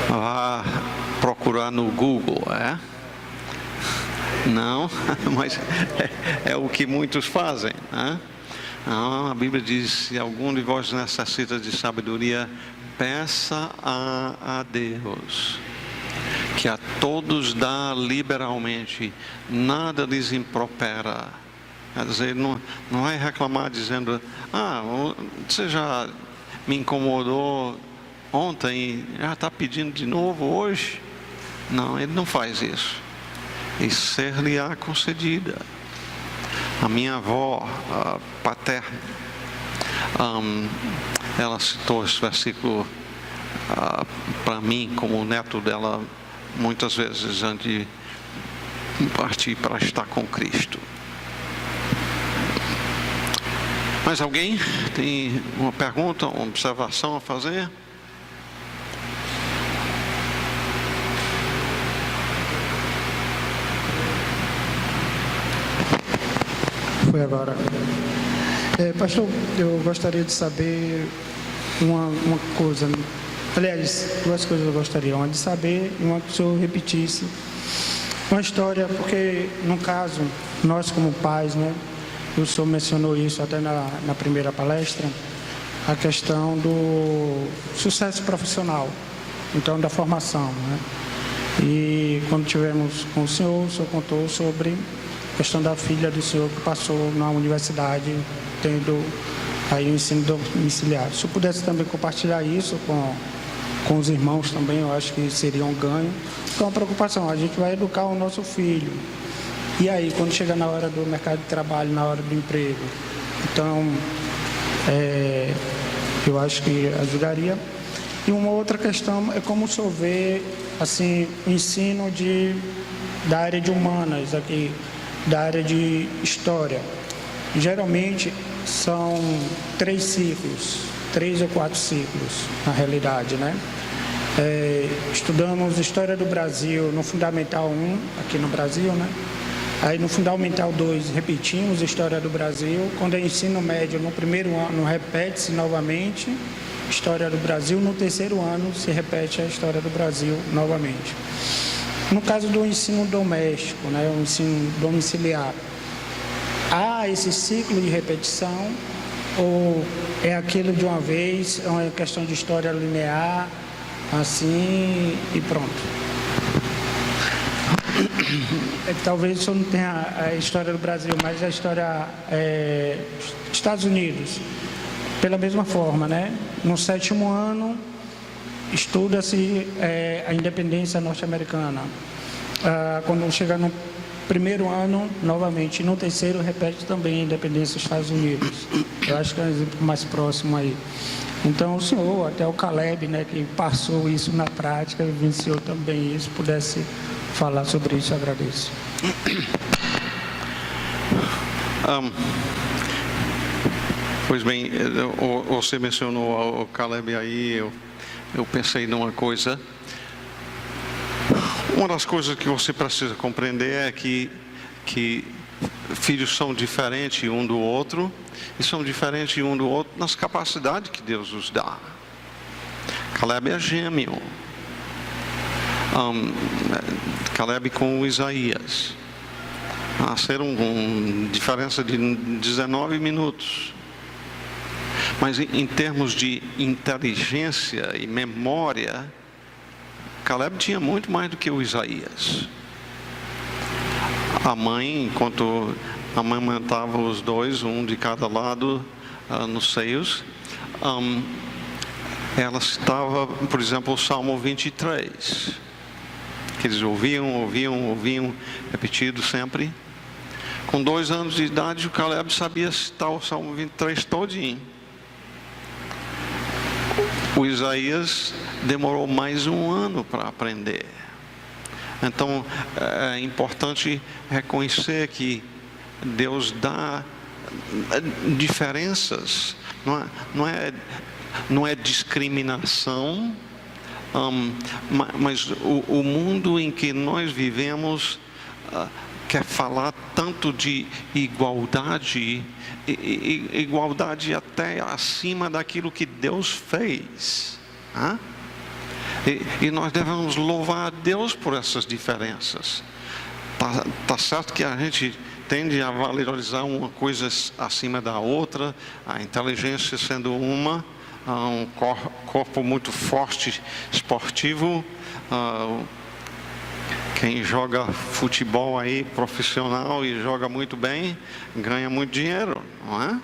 Vá procurar no Google, Não, mas é o que muitos fazem, né? Não, a Bíblia diz: se algum de vós necessita de sabedoria, peça a Deus, que a todos dá liberalmente, nada lhes impropera. Quer dizer, não vai reclamar dizendo: você já me incomodou ontem, já está pedindo de novo hoje. Não, ele não faz isso. E ser-lhe-á concedida. A minha avó paterna, ela citou esse versículo para mim como neto dela muitas vezes antes de partir para estar com Cristo. Mais alguém tem uma pergunta, uma observação a fazer? Foi agora. Pastor, eu gostaria de saber uma coisa. Aliás, duas coisas eu gostaria. Uma de saber e uma que o senhor repetisse. Uma história, porque no caso, nós como pais, né? O senhor mencionou isso até na primeira palestra, a questão do sucesso profissional, então da formação, né? E quando tivemos com o senhor contou sobre a questão da filha do senhor que passou na universidade, tendo aí o ensino domiciliar. Se eu pudesse também compartilhar isso com os irmãos também, eu acho que seria um ganho. Então, a preocupação, a gente vai educar o nosso filho. E aí, quando chega na hora do mercado de trabalho, na hora do emprego, então, eu acho que ajudaria. E uma outra questão é como o senhor vê, assim, o ensino da área de humanas aqui, da área de história. Geralmente, são 3 ciclos, 3 ou 4 ciclos, na realidade, né? Estudamos História do Brasil no Fundamental 1, aqui no Brasil, né? Aí no Fundamental 2 repetimos História do Brasil. Quando é ensino médio, no primeiro ano repete-se novamente História do Brasil. No terceiro ano se repete a História do Brasil novamente. No caso do ensino doméstico, né, o ensino domiciliar, há esse ciclo de repetição ou é aquilo de uma vez, é uma questão de história linear, assim e pronto? Talvez só não tenha a história do Brasil, mas a história Estados Unidos, pela mesma forma, né? No 7º ano, estuda-se a independência norte-americana. Quando chega no primeiro ano, novamente, no terceiro, repete também a independência dos Estados Unidos. Eu acho que é um exemplo mais próximo aí. Então, o senhor, até o Caleb, né, que passou isso na prática, vivenciou também isso, pudesse falar sobre isso, eu agradeço. Pois bem, você mencionou o Caleb aí, eu pensei numa coisa. Uma das coisas que você precisa compreender é que filhos são diferentes um do outro, e são diferentes um do outro nas capacidades que Deus os dá. Caleb é gêmeo. Caleb com Isaías. Nasceram com diferença de 19 minutos. Mas em termos de inteligência e memória, Caleb tinha muito mais do que o Isaías. A mãe, enquanto amamentava os dois, um de cada lado, nos seios, ela citava, por exemplo, o Salmo 23, que eles ouviam, repetido sempre. Com 2 anos de idade, o Caleb sabia citar o Salmo 23 todinho. O Isaías demorou mais 1 ano para aprender. Então, é importante reconhecer que Deus dá diferenças, não é discriminação, mas o mundo em que nós vivemos quer falar tanto de igualdade, igualdade até acima daquilo que Deus fez. E nós devemos louvar a Deus por essas diferenças. Tá certo que a gente tende a valorizar uma coisa acima da outra, a inteligência sendo uma, um corpo muito forte, esportivo. Quem joga futebol aí profissional e joga muito bem, ganha muito dinheiro, não é?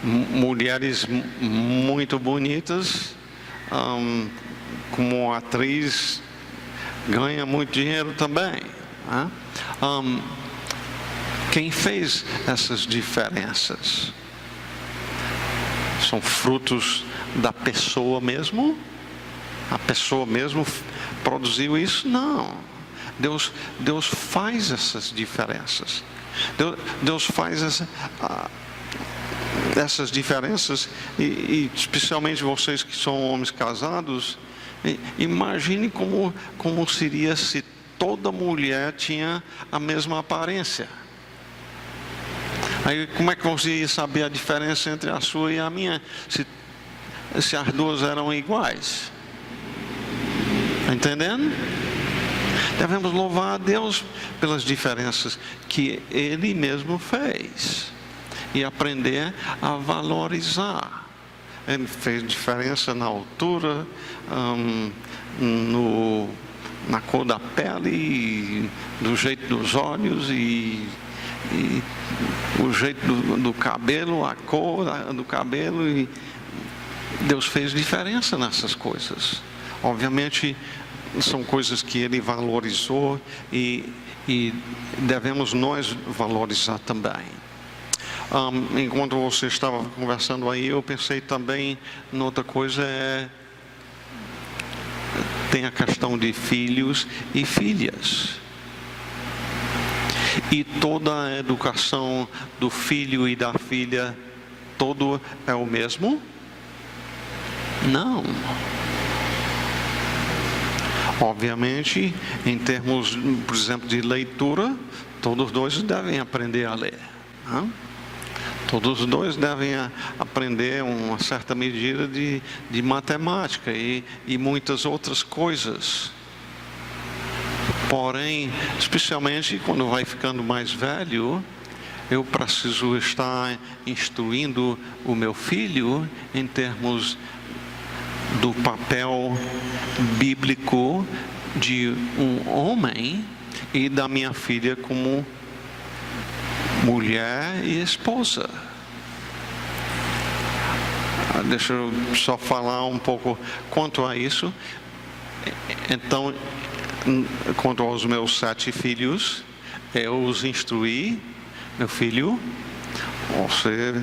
Mulheres muito bonitas, como atriz, ganha muito dinheiro também. Quem fez essas diferenças? São frutos da pessoa mesmo? A pessoa mesmo produziu isso? Não. Deus faz essas diferenças. Deus faz essas diferenças e especialmente vocês que são homens casados, imagine como seria se toda mulher tinha a mesma aparência. Aí como é que você ia saber a diferença entre a sua e a minha se as duas eram iguais? Está entendendo? Devemos louvar a Deus pelas diferenças que Ele mesmo fez e aprender a valorizar. Ele fez diferença na altura, na cor da pele, do jeito dos olhos e o jeito do cabelo, a cor do cabelo. E Deus fez diferença nessas coisas. Obviamente, são coisas que Ele valorizou e devemos nós valorizar também. Enquanto você estava conversando aí, eu pensei também noutra coisa, tem a questão de filhos e filhas. E toda a educação do filho e da filha, todo é o mesmo? Não. Obviamente, em termos, por exemplo, de leitura, todos os dois devem aprender a ler. Né? Todos os dois devem aprender uma certa medida de matemática e muitas outras coisas. Porém, especialmente quando vai ficando mais velho, eu preciso estar instruindo o meu filho em termos do papel bíblico de um homem e da minha filha como mulher e esposa. Deixa eu só falar um pouco quanto a isso. Então, quanto aos meus 7 filhos, eu os instruí. Meu filho, você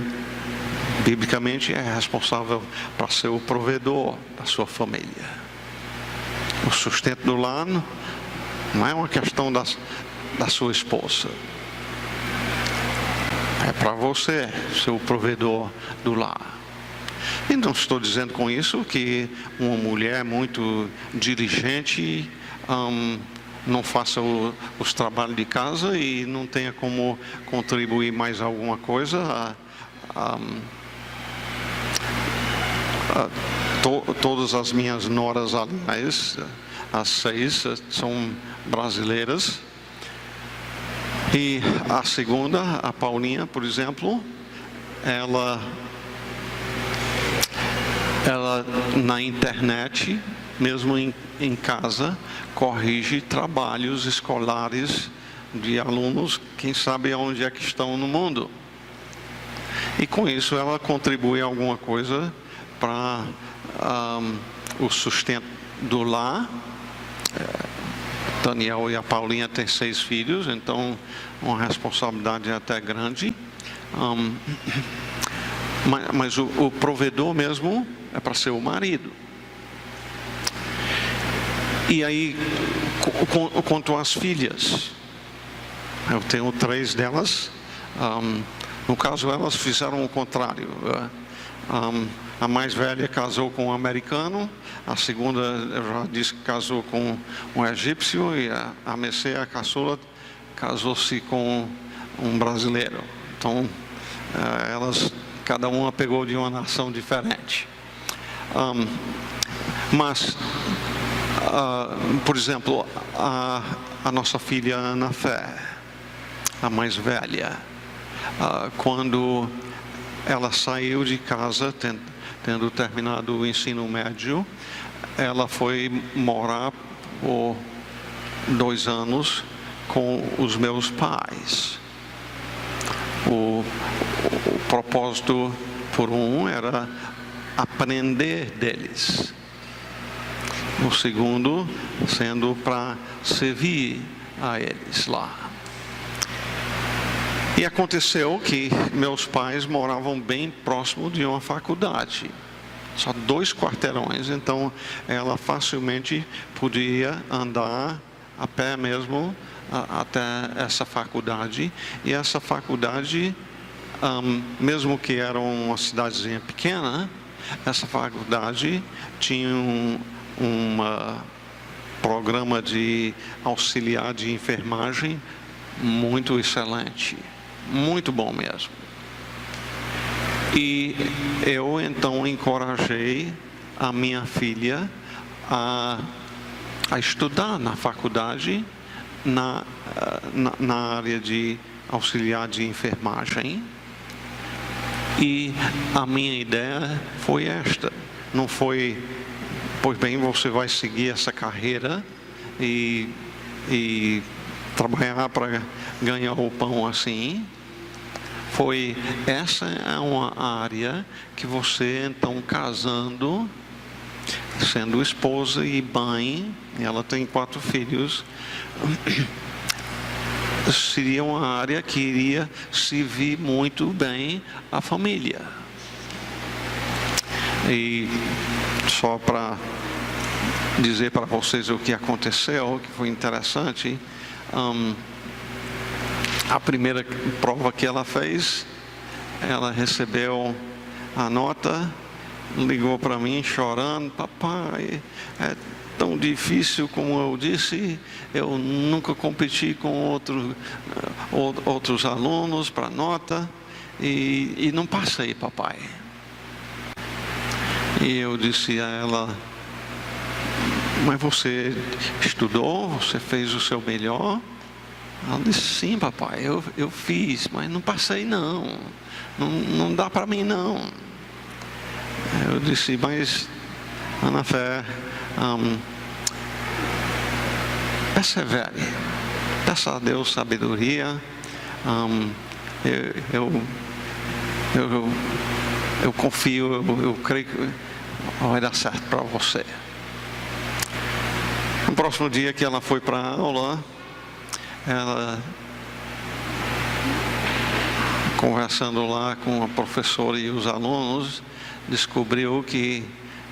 biblicamente é responsável para ser o provedor da sua família. O sustento do lar não é uma questão da sua esposa. É para você ser o provedor do lar. E não estou dizendo com isso que uma mulher muito diligente não faça os trabalhos de casa e não tenha como contribuir mais alguma coisa. Todas as minhas noras, aliás, as 6 são brasileiras. E a segunda, a Paulinha, por exemplo, ela na internet, mesmo em casa, corrige trabalhos escolares de alunos, quem sabe onde é que estão no mundo. E com isso ela contribui alguma coisa para o sustento do lar. Daniel e a Paulinha têm 6 filhos, então uma responsabilidade até grande. Mas o provedor mesmo é para ser o marido. E aí, quanto às filhas, eu tenho 3 delas. No caso, elas fizeram o contrário. A mais velha casou com um americano, a segunda, eu já disse que casou com um egípcio, e a Mercê, a caçula, casou-se com um brasileiro. Então, cada uma pegou de uma nação diferente. Mas, por exemplo, a nossa filha Ana Fé, a mais velha, quando ela saiu de casa, tendo terminado o ensino médio, ela foi morar por 2 anos com os meus pais. O propósito, por um, era aprender deles. O segundo, sendo para servir a eles lá. E aconteceu que meus pais moravam bem próximo de uma faculdade. Só 2 quarteirões, então ela facilmente podia andar a pé mesmo até essa faculdade. E essa faculdade, mesmo que era uma cidadezinha pequena, essa faculdade tinha um programa de auxiliar de enfermagem muito excelente, muito bom mesmo. E eu então encorajei a minha filha a estudar na faculdade, na área de auxiliar de enfermagem. E a minha ideia foi esta, não foi, pois bem, você vai seguir essa carreira e trabalhar para ganhar o pão assim. Foi, essa é uma área que você, então, casando, sendo esposa e mãe, ela tem 4 filhos, seria uma área que iria servir muito bem a família. E só para dizer para vocês o que aconteceu, que foi interessante, a primeira prova que ela fez, ela recebeu a nota, ligou para mim chorando: papai, tão difícil, como eu disse. Eu nunca competi com outros alunos para nota e não passei, papai. E eu disse a ela: mas você estudou, você fez o seu melhor? Ela disse: sim, papai, eu fiz, mas não passei não. Não dá para mim não. Eu disse: mas Ana Fé, persevere, peça a Deus sabedoria. Eu confio, eu creio que vai dar certo para você. No próximo dia que ela foi para a aula, ela, conversando lá com a professora e os alunos, descobriu que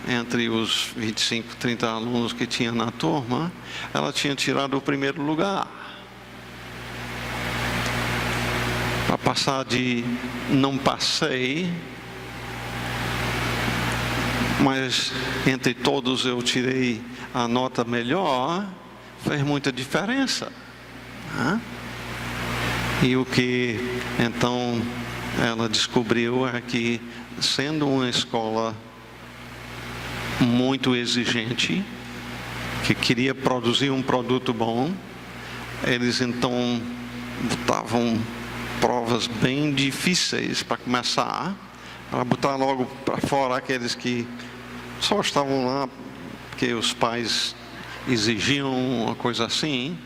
entre os 25, 30 alunos que tinha na turma, ela tinha tirado o primeiro lugar. Para passar de não passei, mas entre todos eu tirei a nota melhor, fez muita diferença. E o que então ela descobriu é que, sendo uma escola muito exigente, que queria produzir um produto bom, eles então botavam provas bem difíceis para começar, para botar logo para fora aqueles que só estavam lá porque os pais exigiam uma coisa assim,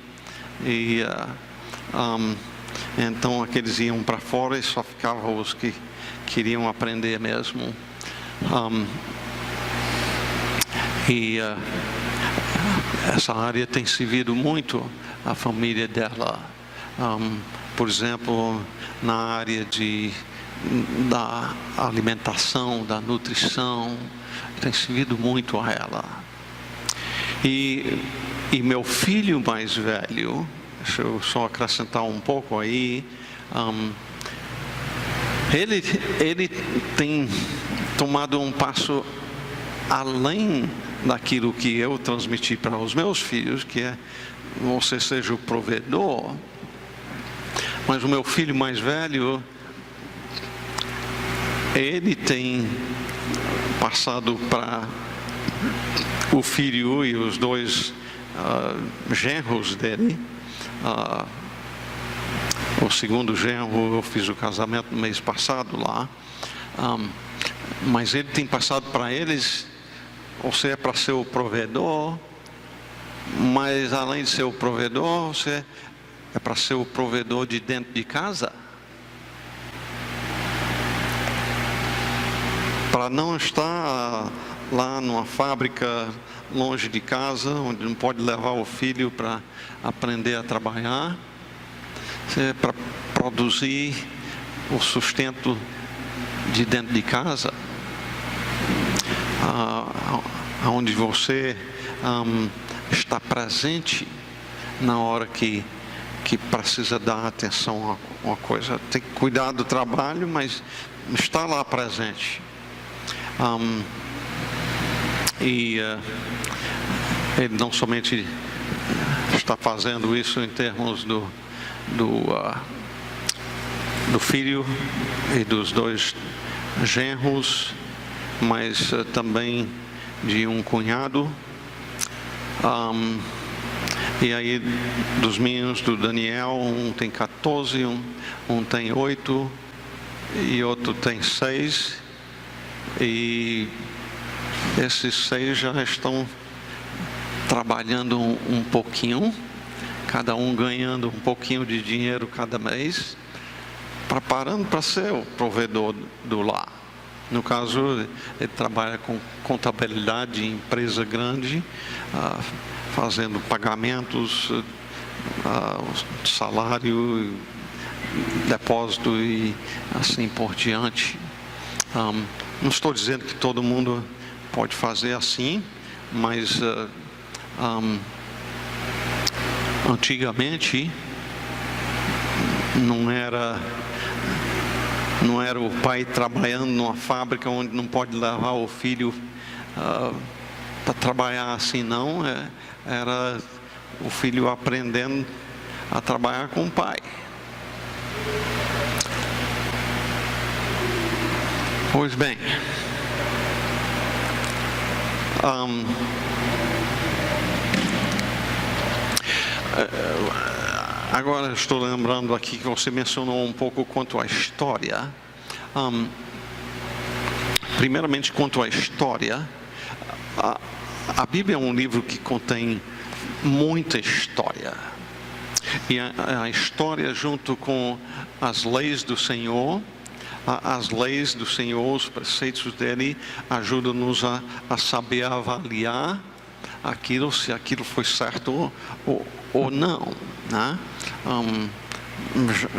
e então aqueles iam para fora e só ficavam os que queriam aprender mesmo. Essa área tem servido muito a família dela. Por exemplo, na área da alimentação, da nutrição, tem servido muito a ela. E meu filho mais velho, deixa eu só acrescentar um pouco aí, ele tem tomado um passo além daquilo que eu transmiti para os meus filhos, que é: você seja o provedor. Mas o meu filho mais velho, ele tem passado para o filho e os dois genros dele. O segundo genro, eu fiz o casamento no mês passado lá, mas ele tem passado para eles: você é para ser o provedor, mas além de ser o provedor, você é para ser o provedor de dentro de casa. Para não estar lá numa fábrica longe de casa, onde não pode levar o filho para aprender a trabalhar, é para produzir o sustento de dentro de casa, onde você está presente na hora que precisa dar atenção a uma coisa. Tem que cuidar do trabalho, mas está lá presente. Ele não somente está fazendo isso em termos do filho e dos dois genros, mas também de um cunhado. E aí, dos meninos do Daniel, um tem 14, um tem 8 e outro tem 6. E esses 6 já estão trabalhando um pouquinho, cada um ganhando um pouquinho de dinheiro cada mês, preparando para ser o provedor do lar. No caso, ele trabalha com contabilidade de empresa grande, fazendo pagamentos, salário, depósito e assim por diante. Não estou dizendo que todo mundo pode fazer assim, mas antigamente não era o pai trabalhando numa fábrica onde não pode levar o filho para trabalhar assim, não. Era o filho aprendendo a trabalhar com o pai. Pois bem, agora estou lembrando aqui que você mencionou um pouco quanto à história. Primeiramente, quanto à história, a Bíblia é um livro que contém muita história. E a história, junto com as leis do Senhor, os preceitos dele, ajudam-nos a saber avaliar se aquilo foi certo ou não, né?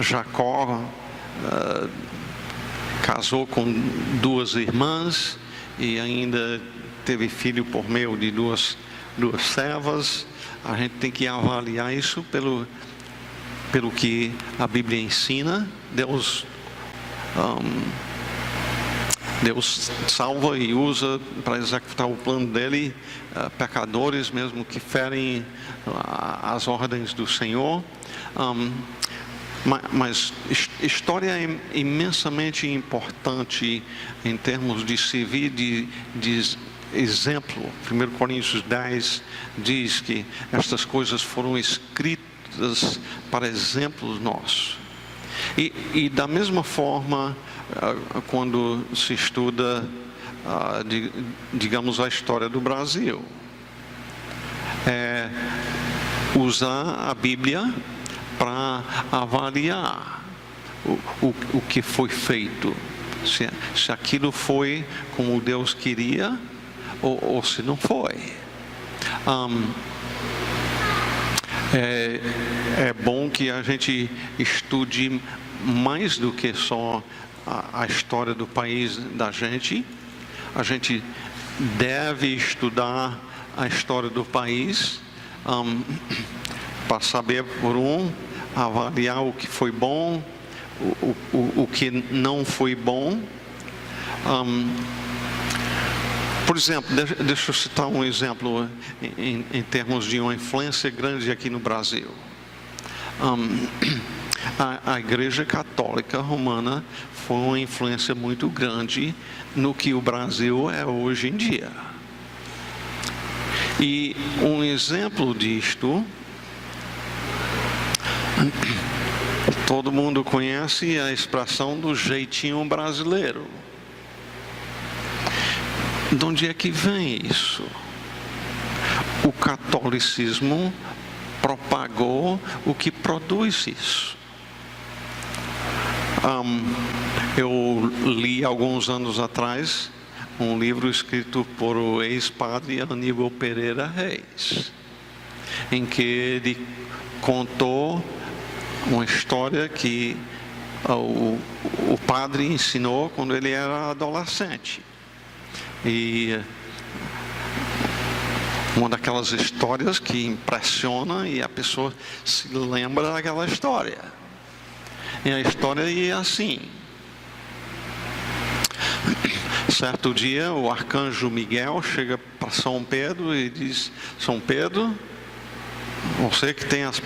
Jacó casou com 2 irmãs e ainda teve filho por meio de duas servas. A gente tem que avaliar isso pelo que a Bíblia ensina. Deus salva e usa para executar o plano dele pecadores, mesmo que ferem as ordens do Senhor. Mas história é imensamente importante em termos de servir de exemplo. 1 Coríntios 10 diz que estas coisas foram escritas para exemplos nossos. E da mesma forma, quando se estuda, digamos, a história do Brasil, usar a Bíblia para avaliar o que foi feito, se aquilo foi como Deus queria ou se não foi. É bom que a gente estude mais do que só a história do país da gente. A gente deve estudar a história do país para saber, avaliar o que foi bom, o que não foi bom. Por exemplo, deixa eu citar um exemplo em termos de uma influência grande aqui no Brasil. A Igreja Católica Romana foi uma influência muito grande no que o Brasil é hoje em dia. E um exemplo disto, todo mundo conhece a expressão do jeitinho brasileiro. De onde é que vem isso? O catolicismo propagou o que produz isso. Eu li alguns anos atrás um livro escrito por o ex-padre Aníbal Pereira Reis, em que ele contou uma história que o padre ensinou quando ele era adolescente. E uma daquelas histórias que impressiona e a pessoa se lembra daquela história. E a história ia assim. Certo dia, o arcanjo Miguel chega para São Pedro e diz: São Pedro, você que tem as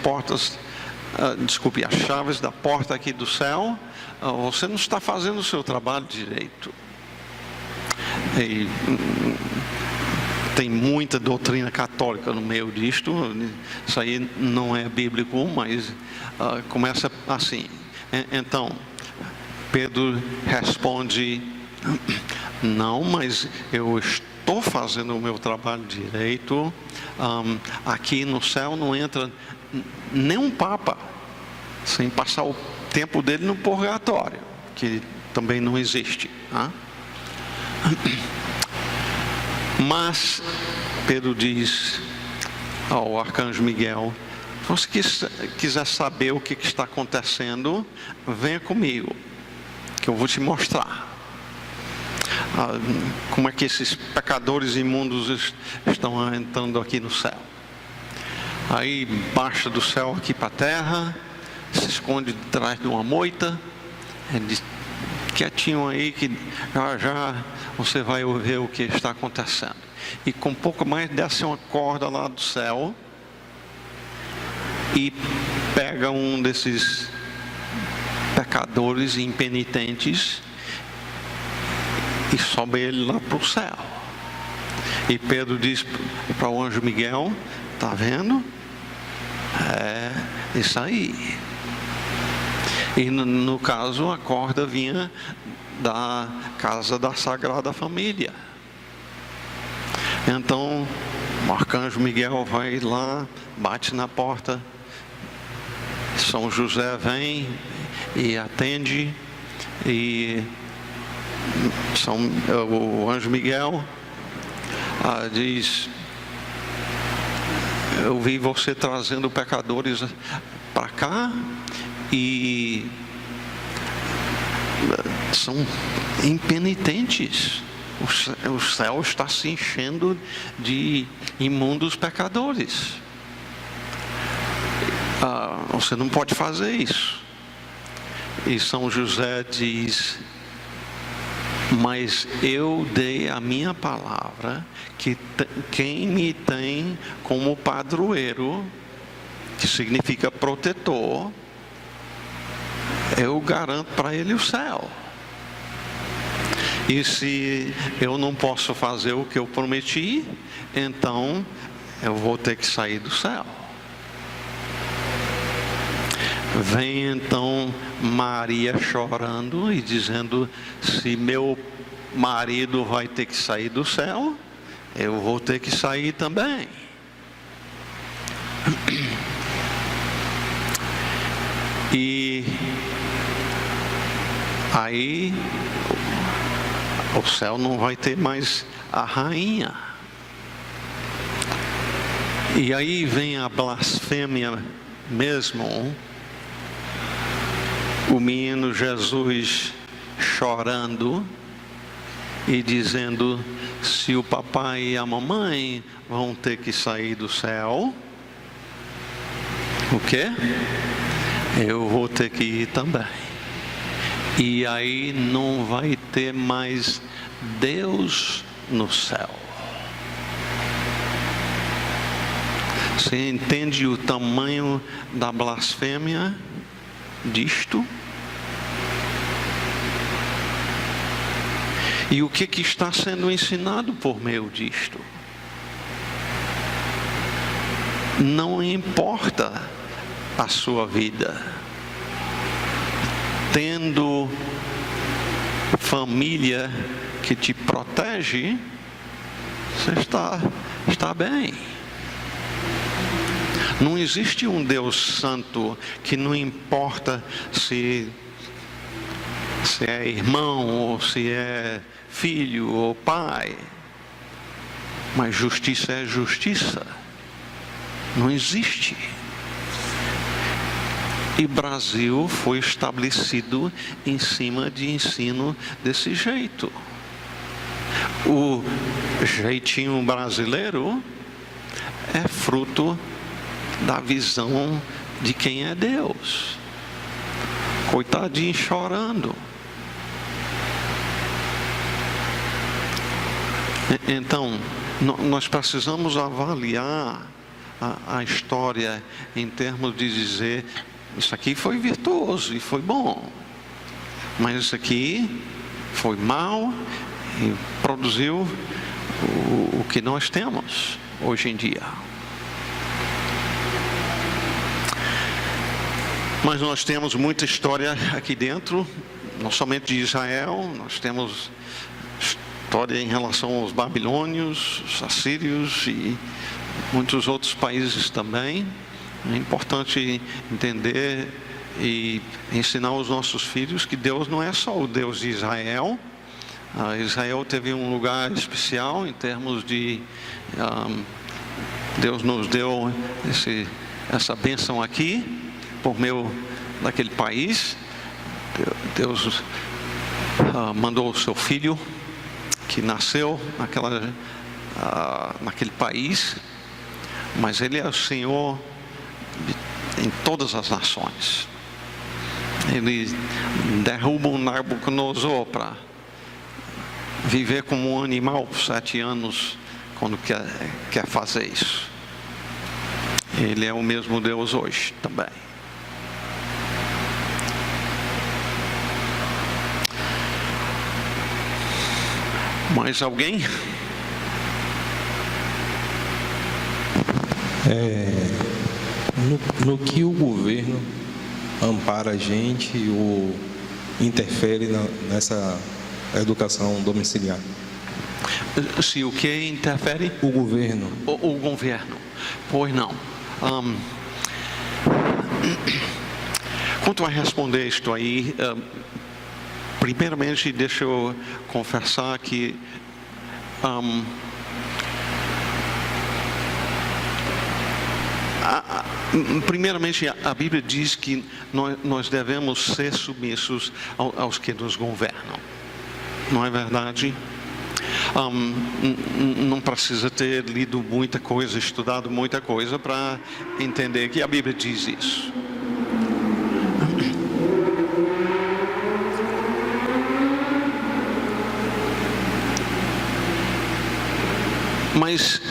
chaves da porta aqui do céu, você não está fazendo o seu trabalho direito. E tem muita doutrina católica no meio disto. Isso aí não é bíblico, mas começa assim. Então, Pedro responde: não, mas eu estou fazendo o meu trabalho direito. Aqui no céu não entra nenhum papa sem passar o tempo dele no purgatório, que também não existe. Mas Pedro diz ao arcanjo Miguel: se você quiser saber o que está acontecendo, venha comigo, que eu vou te mostrar como é que esses pecadores imundos estão entrando aqui no céu. Aí baixa do céu aqui para a terra, se esconde atrás de uma moita, ele diz: quietinho aí que já você vai ver o que está acontecendo. e com pouco mais desce uma corda lá do céu e pega um desses pecadores impenitentes e sobe ele lá para o céu. E Pedro diz para o anjo Miguel: está vendo? É isso aí. E no caso, a corda vinha da casa da Sagrada Família. Então o arcanjo Miguel vai lá, bate na porta, São José vem e atende, e o anjo Miguel diz: eu vi você trazendo pecadores para cá e são impenitentes. O céu está se enchendo de imundos pecadores. Você não pode fazer isso. E São José diz: mas eu dei a minha palavra que quem me tem como padroeiro, que significa protetor, eu garanto para ele o céu. E se eu não posso fazer o que eu prometi, então eu vou ter que sair do céu. Vem então Maria chorando e dizendo: se meu marido vai ter que sair do céu, eu vou ter que sair também. E aí o céu não vai ter mais a rainha. E aí vem a blasfêmia mesmo. O menino Jesus chorando e dizendo: se o papai e a mamãe vão ter que sair do céu, o quê? Eu vou ter que ir também. E aí não vai ter mais Deus no céu. Você entende o tamanho da blasfêmia disto? E o que está sendo ensinado por meio disto? Não importa a sua vida, tendo família que te protege, você está bem. Não existe um Deus santo que não importa se é irmão ou se é filho ou pai, mas justiça é justiça. Não existe. E Brasil foi estabelecido em cima de ensino desse jeito. O jeitinho brasileiro é fruto da visão de quem é Deus. Coitadinho chorando. Então, nós precisamos avaliar a história em termos de dizer: isso aqui foi virtuoso e foi bom, mas isso aqui foi mal e produziu o que nós temos hoje em dia. Mas nós temos muita história aqui dentro, não somente de Israel, nós temos história em relação aos babilônios, os assírios e muitos outros países também. É importante entender e ensinar aos nossos filhos que Deus não é só o Deus de Israel. Israel teve um lugar especial em termos de Deus nos deu essa bênção aqui por meio daquele país. Deus mandou o seu filho que nasceu naquele país, mas ele é o Senhor em todas as nações. Ele derruba um Nabucodonosor para viver como um animal por 7 anos quando quer fazer isso. Ele é o mesmo Deus hoje também. Mais alguém? No que o governo ampara a gente ou interfere nessa educação domiciliar? Se o que interfere? O governo. O governo. Pois não. Quanto a responder isto aí, primeiramente deixa eu confessar que primeiramente a Bíblia diz que nós devemos ser submissos aos que nos governam. Não é verdade? Não precisa ter lido muita coisa, estudado muita coisa para entender que a Bíblia diz isso. Mas,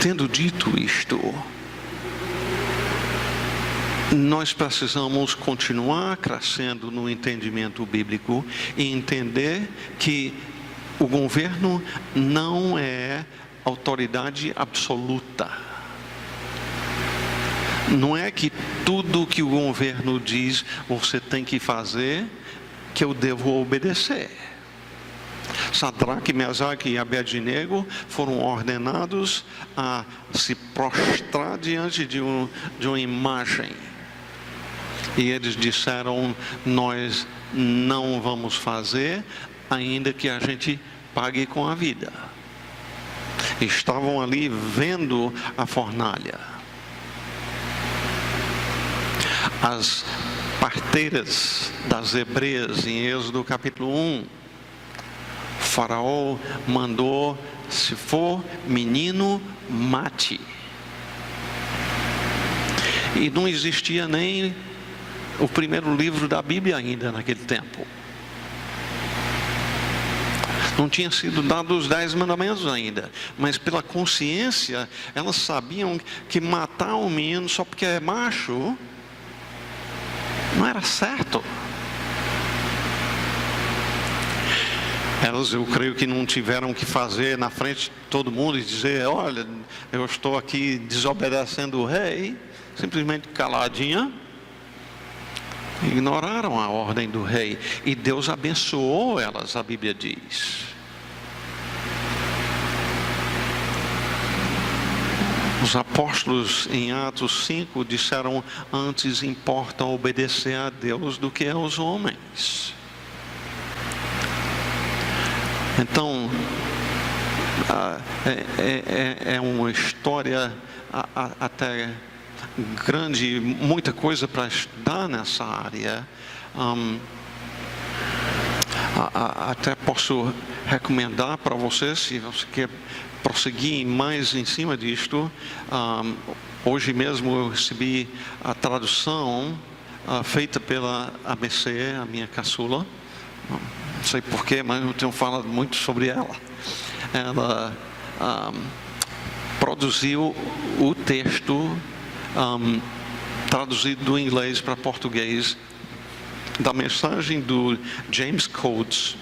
tendo dito isto, nós precisamos continuar crescendo no entendimento bíblico e entender que o governo não é autoridade absoluta. Não é que tudo que o governo diz você tem que fazer, que eu devo obedecer. Sadraque, Mesaque e Abednego foram ordenados a se prostrar diante de uma imagem. E eles disseram: nós não vamos fazer, ainda que a gente pague com a vida. Estavam ali vendo a fornalha. As parteiras das hebreias, em Êxodo capítulo 1, Faraó mandou: se for menino, mate. E não existia nem o primeiro livro da Bíblia ainda naquele tempo. Não tinha sido dado os 10 mandamentos ainda, mas pela consciência elas sabiam que matar um menino só porque é macho não era certo. Elas, eu creio que não tiveram que fazer na frente de todo mundo e dizer: olha, eu estou aqui desobedecendo o rei. Simplesmente caladinha, ignoraram a ordem do rei, e Deus abençoou elas, a Bíblia diz. Os apóstolos em Atos 5 disseram: antes importa obedecer a Deus do que aos homens. Então, é uma história até grande, muita coisa para estudar nessa área. Até posso recomendar para você, se você quer prosseguir mais em cima disto. Hoje mesmo eu recebi a tradução feita pela ABC, a minha caçula. Não sei porquê, mas eu tenho falado muito sobre ela. Ela produziu o texto traduzido do inglês para português da mensagem do James Coates,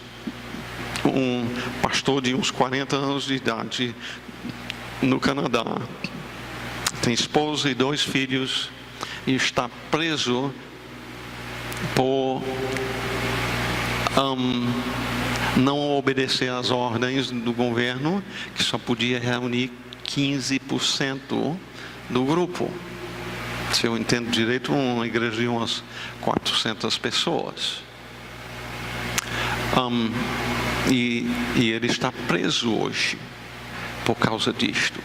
um pastor de uns 40 anos de idade no Canadá. Tem esposa e 2 filhos e está preso por não obedecer às ordens do governo, que só podia reunir 15% do grupo. Se eu entendo direito, uma igreja de umas 400 pessoas. E ele está preso hoje por causa disto.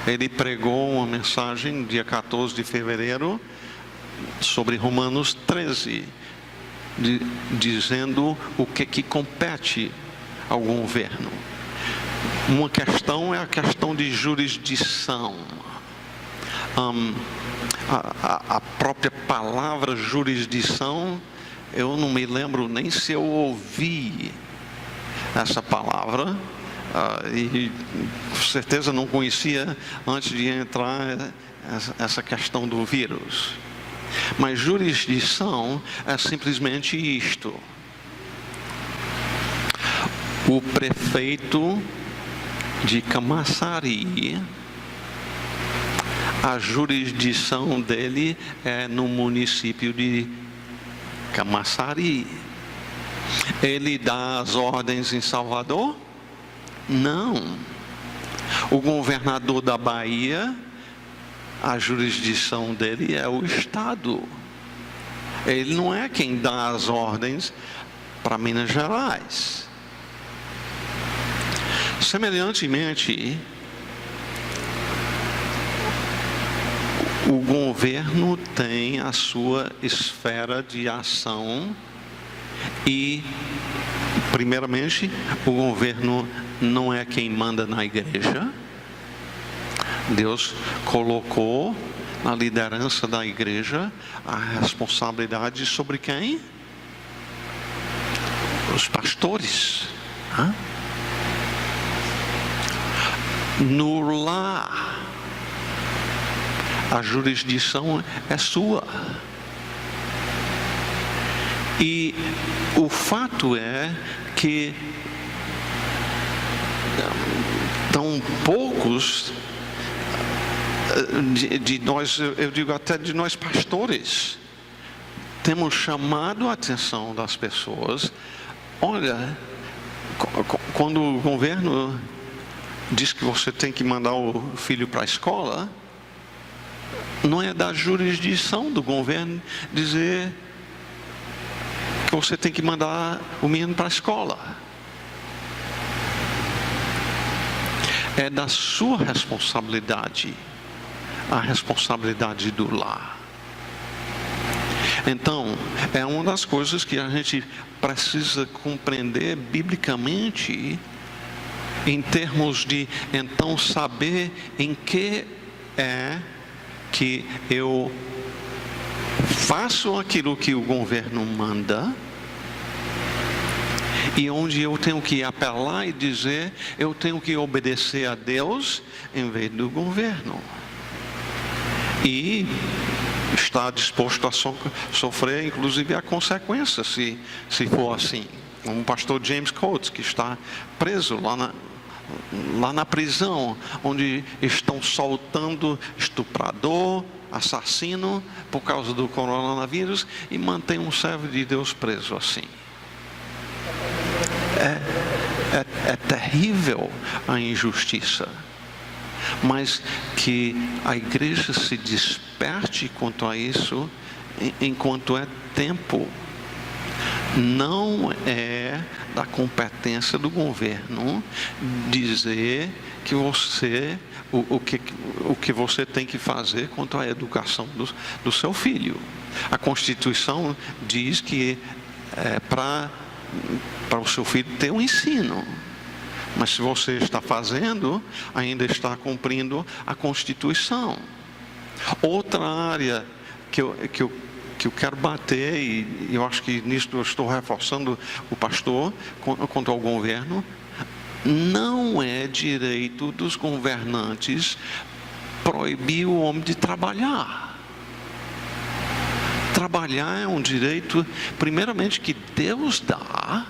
Ele pregou uma mensagem dia 14 de fevereiro sobre Romanos 13, dizendo o que compete ao governo. Uma questão é a questão de jurisdição. A própria palavra jurisdição, eu não me lembro nem se eu ouvi essa palavra e com certeza não conhecia antes de entrar essa questão do vírus. Mas jurisdição é simplesmente isto. O prefeito de Camaçari, a jurisdição dele é no município de Camaçari. Ele dá as ordens em Salvador? Não. O governador da Bahia, a jurisdição dele é o Estado. Ele não é quem dá as ordens para Minas Gerais. Semelhantemente, o governo tem a sua esfera de ação e, primeiramente, o governo não é quem manda na igreja. Deus colocou na liderança da igreja a responsabilidade sobre quem? Os pastores. No lar, a jurisdição é sua. E o fato é que tão poucos de nós, eu digo até de nós pastores, temos chamado a atenção das pessoas. Olha, quando o governo diz que você tem que mandar o filho para a escola, não é da jurisdição do governo dizer que você tem que mandar o menino para a escola. É da sua responsabilidade, a responsabilidade do lar. Então, é uma das coisas que a gente precisa compreender biblicamente, em termos de, então, saber em que é que eu faço aquilo que o governo manda e onde eu tenho que apelar e dizer, eu tenho que obedecer a Deus em vez do governo. E está disposto a sofrer, inclusive, a consequência, se for assim. Como o pastor James Coates, que está preso lá na prisão, onde estão soltando estuprador, assassino, por causa do coronavírus, e mantém um servo de Deus preso assim. É terrível a injustiça. Mas que a igreja se desperte quanto a isso enquanto é tempo. Não é da competência do governo dizer que você, o que você tem que fazer quanto à educação do seu filho. A Constituição diz que é para o seu filho ter um ensino. Mas se você está fazendo, ainda está cumprindo a Constituição. Outra área que eu quero bater, e eu acho que nisso eu estou reforçando o pastor quanto ao governo, não é direito dos governantes proibir o homem de trabalhar. Trabalhar é um direito, primeiramente, que Deus dá,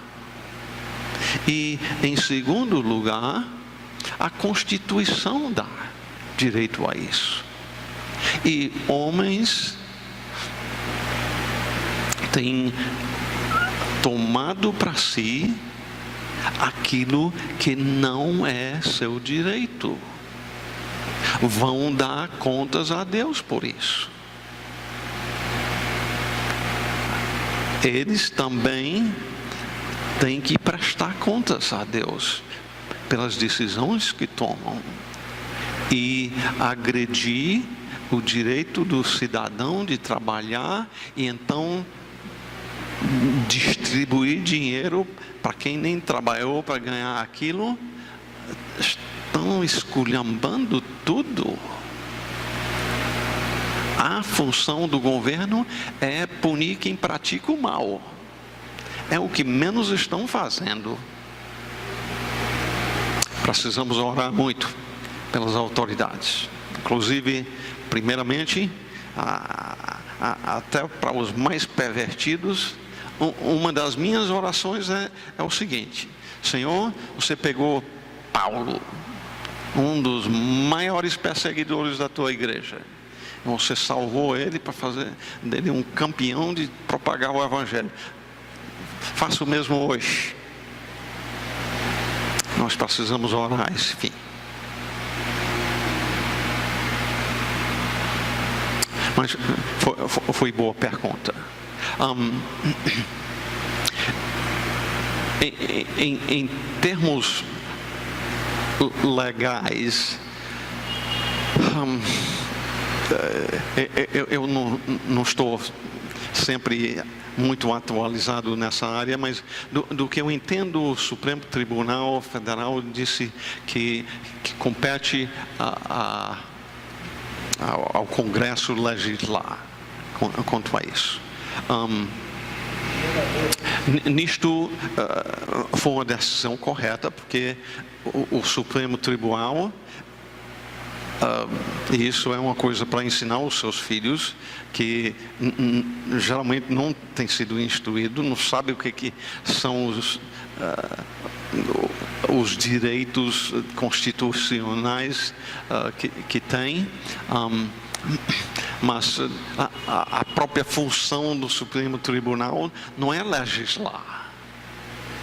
e, em segundo lugar, a Constituição dá direito a isso. E homens têm tomado para si aquilo que não é seu direito. Vão dar contas a Deus por isso. Eles também têm que prestar contas a Deus pelas decisões que tomam. E agredir o direito do cidadão de trabalhar e então distribuir dinheiro para quem nem trabalhou para ganhar aquilo, estão esculhambando tudo. A função do governo é punir quem pratica o mal. É o que menos estão fazendo. Precisamos orar muito pelas autoridades, inclusive, primeiramente, até para os mais pervertidos. Uma das minhas orações é o seguinte: Senhor, você pegou Paulo, um dos maiores perseguidores da tua igreja, você salvou ele para fazer dele um campeão de propagar o evangelho. Faça o mesmo hoje. Nós precisamos orar a esse fim. Mas foi boa pergunta. Em termos legais, eu não estou sempre muito atualizado nessa área, mas do que eu entendo, o Supremo Tribunal Federal disse que compete ao Congresso legislar quanto a isso. Nisto foi uma decisão correta, porque o Supremo Tribunal, e isso é uma coisa para ensinar os seus filhos, que geralmente não tem sido instruído, não sabe o que são os direitos constitucionais que tem. Mas a própria função do Supremo Tribunal não é legislar,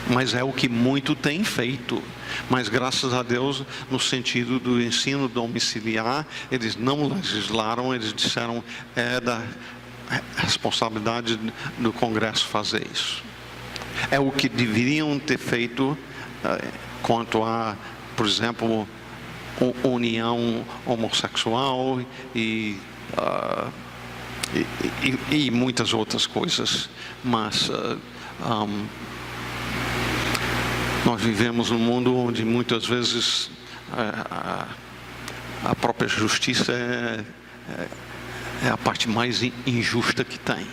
mas é o que muito tem feito. Mas graças a Deus, no sentido do ensino domiciliar, eles não legislaram, eles disseram é da responsabilidade do Congresso fazer isso. É o que deveriam ter feito quanto a, por exemplo, união homossexual e muitas outras coisas. Mas nós vivemos num mundo onde muitas vezes a própria justiça é a parte mais injusta que tem.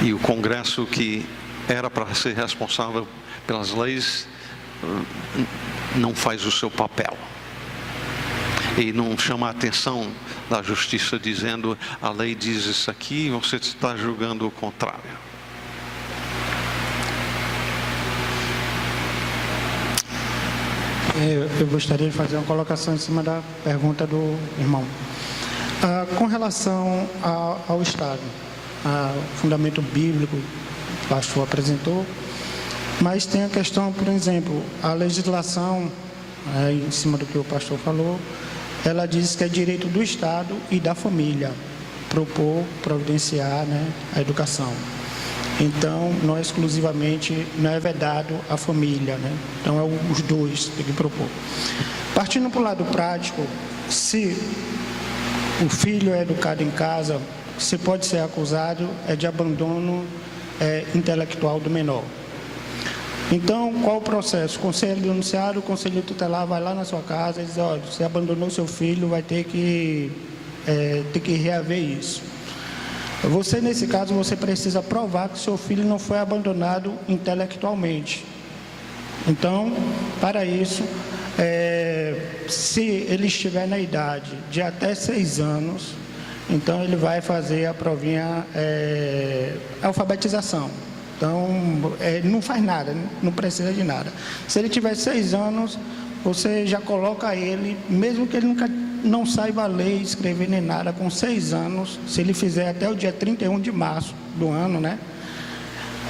E o Congresso, que era para ser responsável pelas leis, não faz o seu papel. E não chama a atenção da justiça dizendo: a lei diz isso aqui e você está julgando o contrário. Eu gostaria de fazer uma colocação em cima da pergunta do irmão. Com relação ao Estado, o fundamento bíblico, o pastor apresentou, mas tem a questão, por exemplo, a legislação, em cima do que o pastor falou, ela diz que é direito do Estado e da família propor, providenciar, a educação. Então, não é exclusivamente, não é vedado a família, Então, é os dois que tem que propor. Partindo para o lado prático, se o filho é educado em casa, se pode ser acusado de abandono intelectual do menor. Então, qual o processo? O conselho denunciado, o conselho tutelar vai lá na sua casa e diz: olha, você abandonou seu filho, vai ter que reaver isso. Você, nesse caso, você precisa provar que seu filho não foi abandonado intelectualmente. Então, para isso, se ele estiver na idade de até 6 anos, então ele vai fazer a provinha alfabetização. Então, não faz nada, não precisa de nada. Se ele tiver 6 anos, você já coloca ele, mesmo que ele nunca não saiba ler, escrever nem nada, com 6 anos, se ele fizer até o dia 31 de março do ano,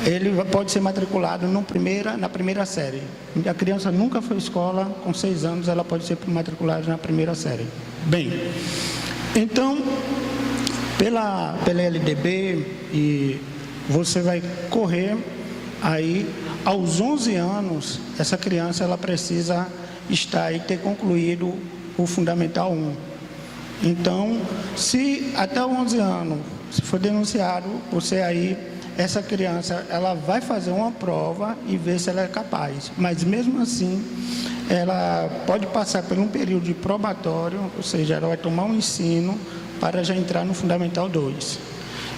ele pode ser matriculado na primeira série. A criança nunca foi à escola, com 6 anos ela pode ser matriculada na primeira série. Bem, então, pela LDB, e você vai correr aí, aos 11 anos, essa criança ela precisa estar e ter concluído o Fundamental 1. Então, se até 11 anos, se for denunciado, essa criança, ela vai fazer uma prova e ver se ela é capaz. Mas mesmo assim, ela pode passar por um período de probatório, ou seja, ela vai tomar um ensino para já entrar no Fundamental 2.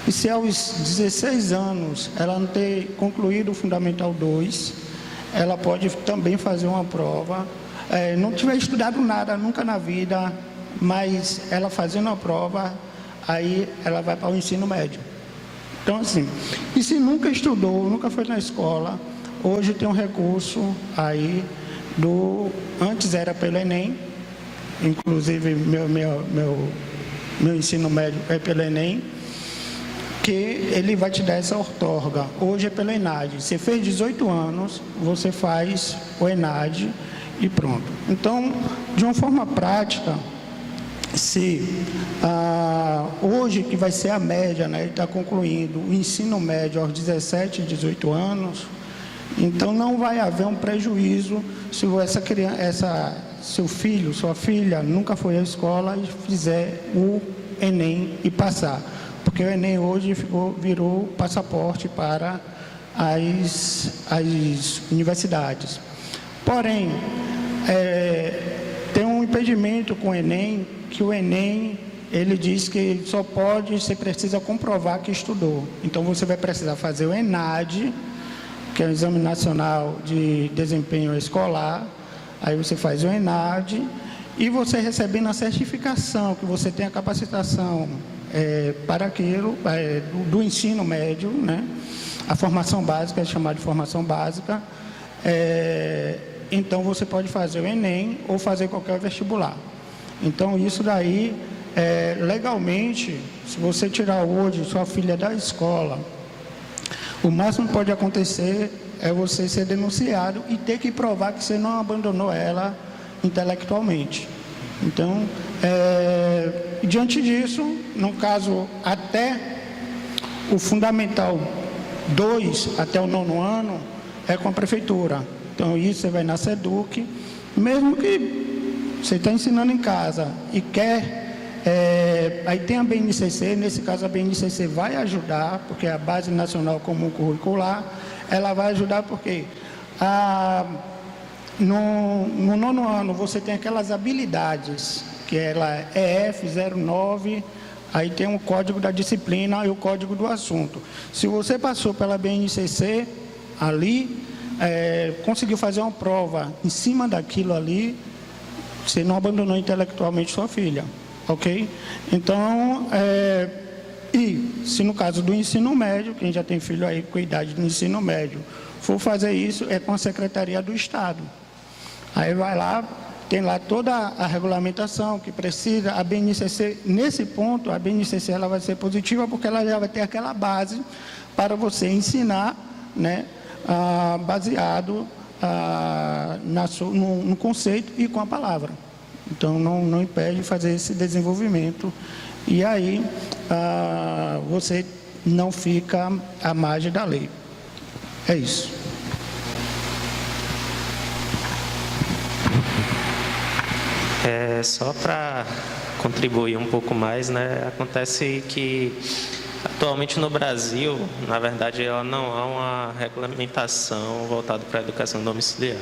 E se aos 16 anos ela não ter concluído o Fundamental 2, ela pode também fazer uma prova. Não tiver estudado nada nunca na vida, mas ela fazendo a prova, aí ela vai para o ensino médio. Então, assim, e se nunca estudou, nunca foi na escola, hoje tem um recurso aí antes era pelo Enem, inclusive meu ensino médio é pelo Enem, que ele vai te dar essa outorga. Hoje é pelo ENAD. Você fez 18 anos, você faz o ENAD e pronto. Então, de uma forma prática, se hoje que vai ser a média, né, ele está concluindo o ensino médio aos 17, 18 anos, então não vai haver um prejuízo se seu filho, sua filha nunca foi à escola e fizer o Enem e passar. Porque o Enem hoje virou passaporte para as universidades. Porém, tem um impedimento com o Enem, que o Enem, ele diz que você precisa comprovar que estudou. Então, você vai precisar fazer o ENAD, que é o Exame Nacional de Desempenho Escolar. Aí você faz o ENAD e você recebendo a certificação que você tem a capacitação para aquilo, do ensino médio, né? A formação básica é chamada de formação básica. Então, você pode fazer o Enem ou fazer qualquer vestibular. Então, isso daí, legalmente, se você tirar hoje sua filha da escola, o máximo que pode acontecer é você ser denunciado e ter que provar que você não abandonou ela intelectualmente. Então, diante disso, no caso, até o Fundamental 2, até o 9º ano, é com a prefeitura. Então, isso você vai na SEDUC, mesmo que você está ensinando em casa e quer... aí tem a BNCC, nesse caso a BNCC vai ajudar, porque a Base Nacional Comum Curricular, ela vai ajudar porque no 9º ano você tem aquelas habilidades, que ela é F09, aí tem o código da disciplina e o código do assunto. Se você passou pela BNCC ali, conseguiu fazer uma prova em cima daquilo ali, você não abandonou intelectualmente sua filha. Ok? Então, e se no caso do ensino médio, quem já tem filho aí com idade do ensino médio, for fazer isso, é com a Secretaria do Estado. Aí vai lá, tem lá toda a regulamentação que precisa, a BNCC, nesse ponto, a BNCC ela vai ser positiva, porque ela já vai ter aquela base para você ensinar, né, baseado no conceito e com a palavra. Então, não impede de fazer esse desenvolvimento. E aí, você não fica à margem da lei. É isso. Só para contribuir um pouco mais, né? Acontece que, atualmente no Brasil, na verdade, ela não há uma regulamentação voltada para a educação domiciliar.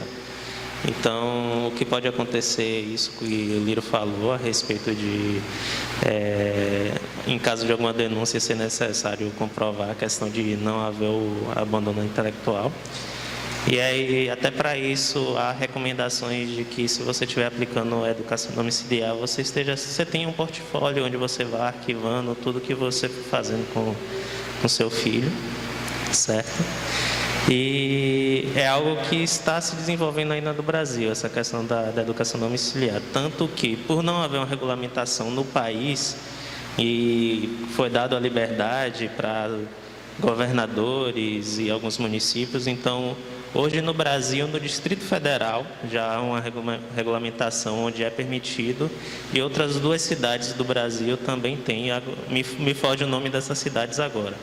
Então, o que pode acontecer, isso que o Liro falou a respeito de, em caso de alguma denúncia, ser necessário comprovar a questão de não haver o abandono intelectual. E aí, até para isso, há recomendações de que, se você estiver aplicando a educação domiciliar, você tenha um portfólio onde você vá arquivando tudo que você está fazendo com seu filho, certo? E é algo que está se desenvolvendo ainda no Brasil, essa questão da educação domiciliar. Tanto que, por não haver uma regulamentação no país, e foi dado a liberdade para governadores e alguns municípios, então, hoje no Brasil, no Distrito Federal, já há uma regulamentação onde é permitido, e outras 2 cidades do Brasil também têm, me foge o nome dessas cidades agora.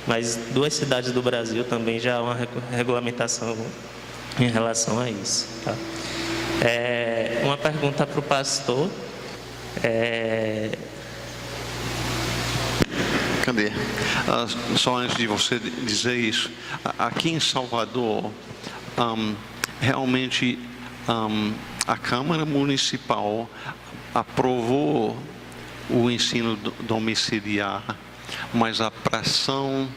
Mas 2 cidades do Brasil também já há uma regulamentação em relação a isso. Tá? Uma pergunta para o pastor. Cadê? Só antes de você dizer isso, aqui em Salvador, realmente a Câmara Municipal aprovou o ensino domiciliar, mas a pressão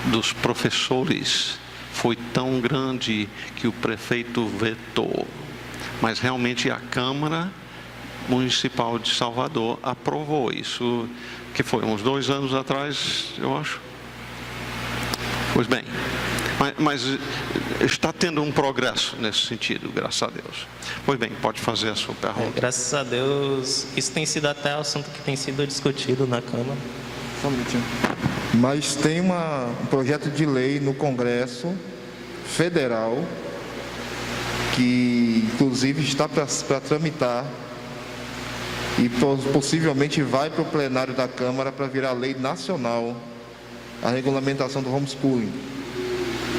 dos professores foi tão grande que o prefeito vetou. Mas realmente a Câmara Municipal de Salvador aprovou isso, que foi uns 2 anos atrás, eu acho. Pois bem, mas está tendo um progresso nesse sentido, graças a Deus. Pois bem, pode fazer a sua pergunta. Graças a Deus, isso tem sido até o assunto que tem sido discutido na Câmara. Só um minutinho. Mas tem um projeto de lei no Congresso Federal que, inclusive, está para tramitar e possivelmente vai para o plenário da Câmara para virar lei nacional a regulamentação do homeschooling.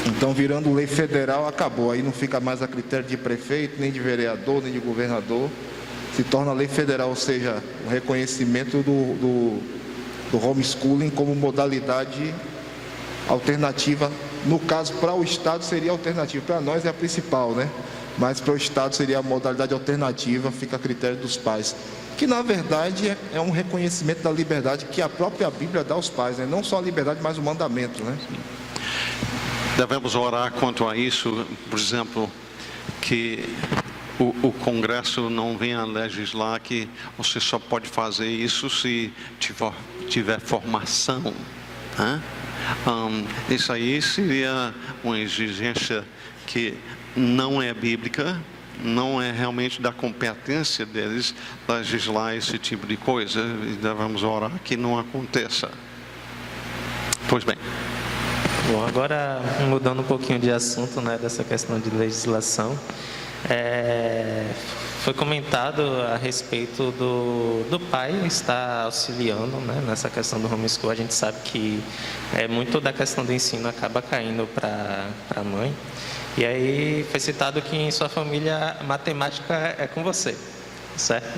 Então, virando lei federal, acabou. Aí não fica mais a critério de prefeito, nem de vereador, nem de governador. Se torna lei federal, ou seja, o reconhecimento do homeschooling como modalidade alternativa. No caso, para o Estado seria alternativa. Para nós é a principal, né? Mas para o Estado seria a modalidade alternativa, fica a critério dos pais. Que, na verdade, é um reconhecimento da liberdade que a própria Bíblia dá aos pais, né? Não só a liberdade, mas o mandamento, né? Devemos orar quanto a isso, por exemplo, que o Congresso não venha legislar que você só pode fazer isso se tiver formação. Né? Isso aí seria uma exigência que não é bíblica, não é realmente da competência deles legislar esse tipo de coisa, e devemos orar que não aconteça. Pois bem. Bom, agora mudando um pouquinho de assunto, né, dessa questão de legislação, foi comentado a respeito do pai estar auxiliando, né, nessa questão do homeschool. A gente sabe que muito da questão do ensino acaba caindo para a mãe. E aí foi citado que em sua família a matemática é com você, certo?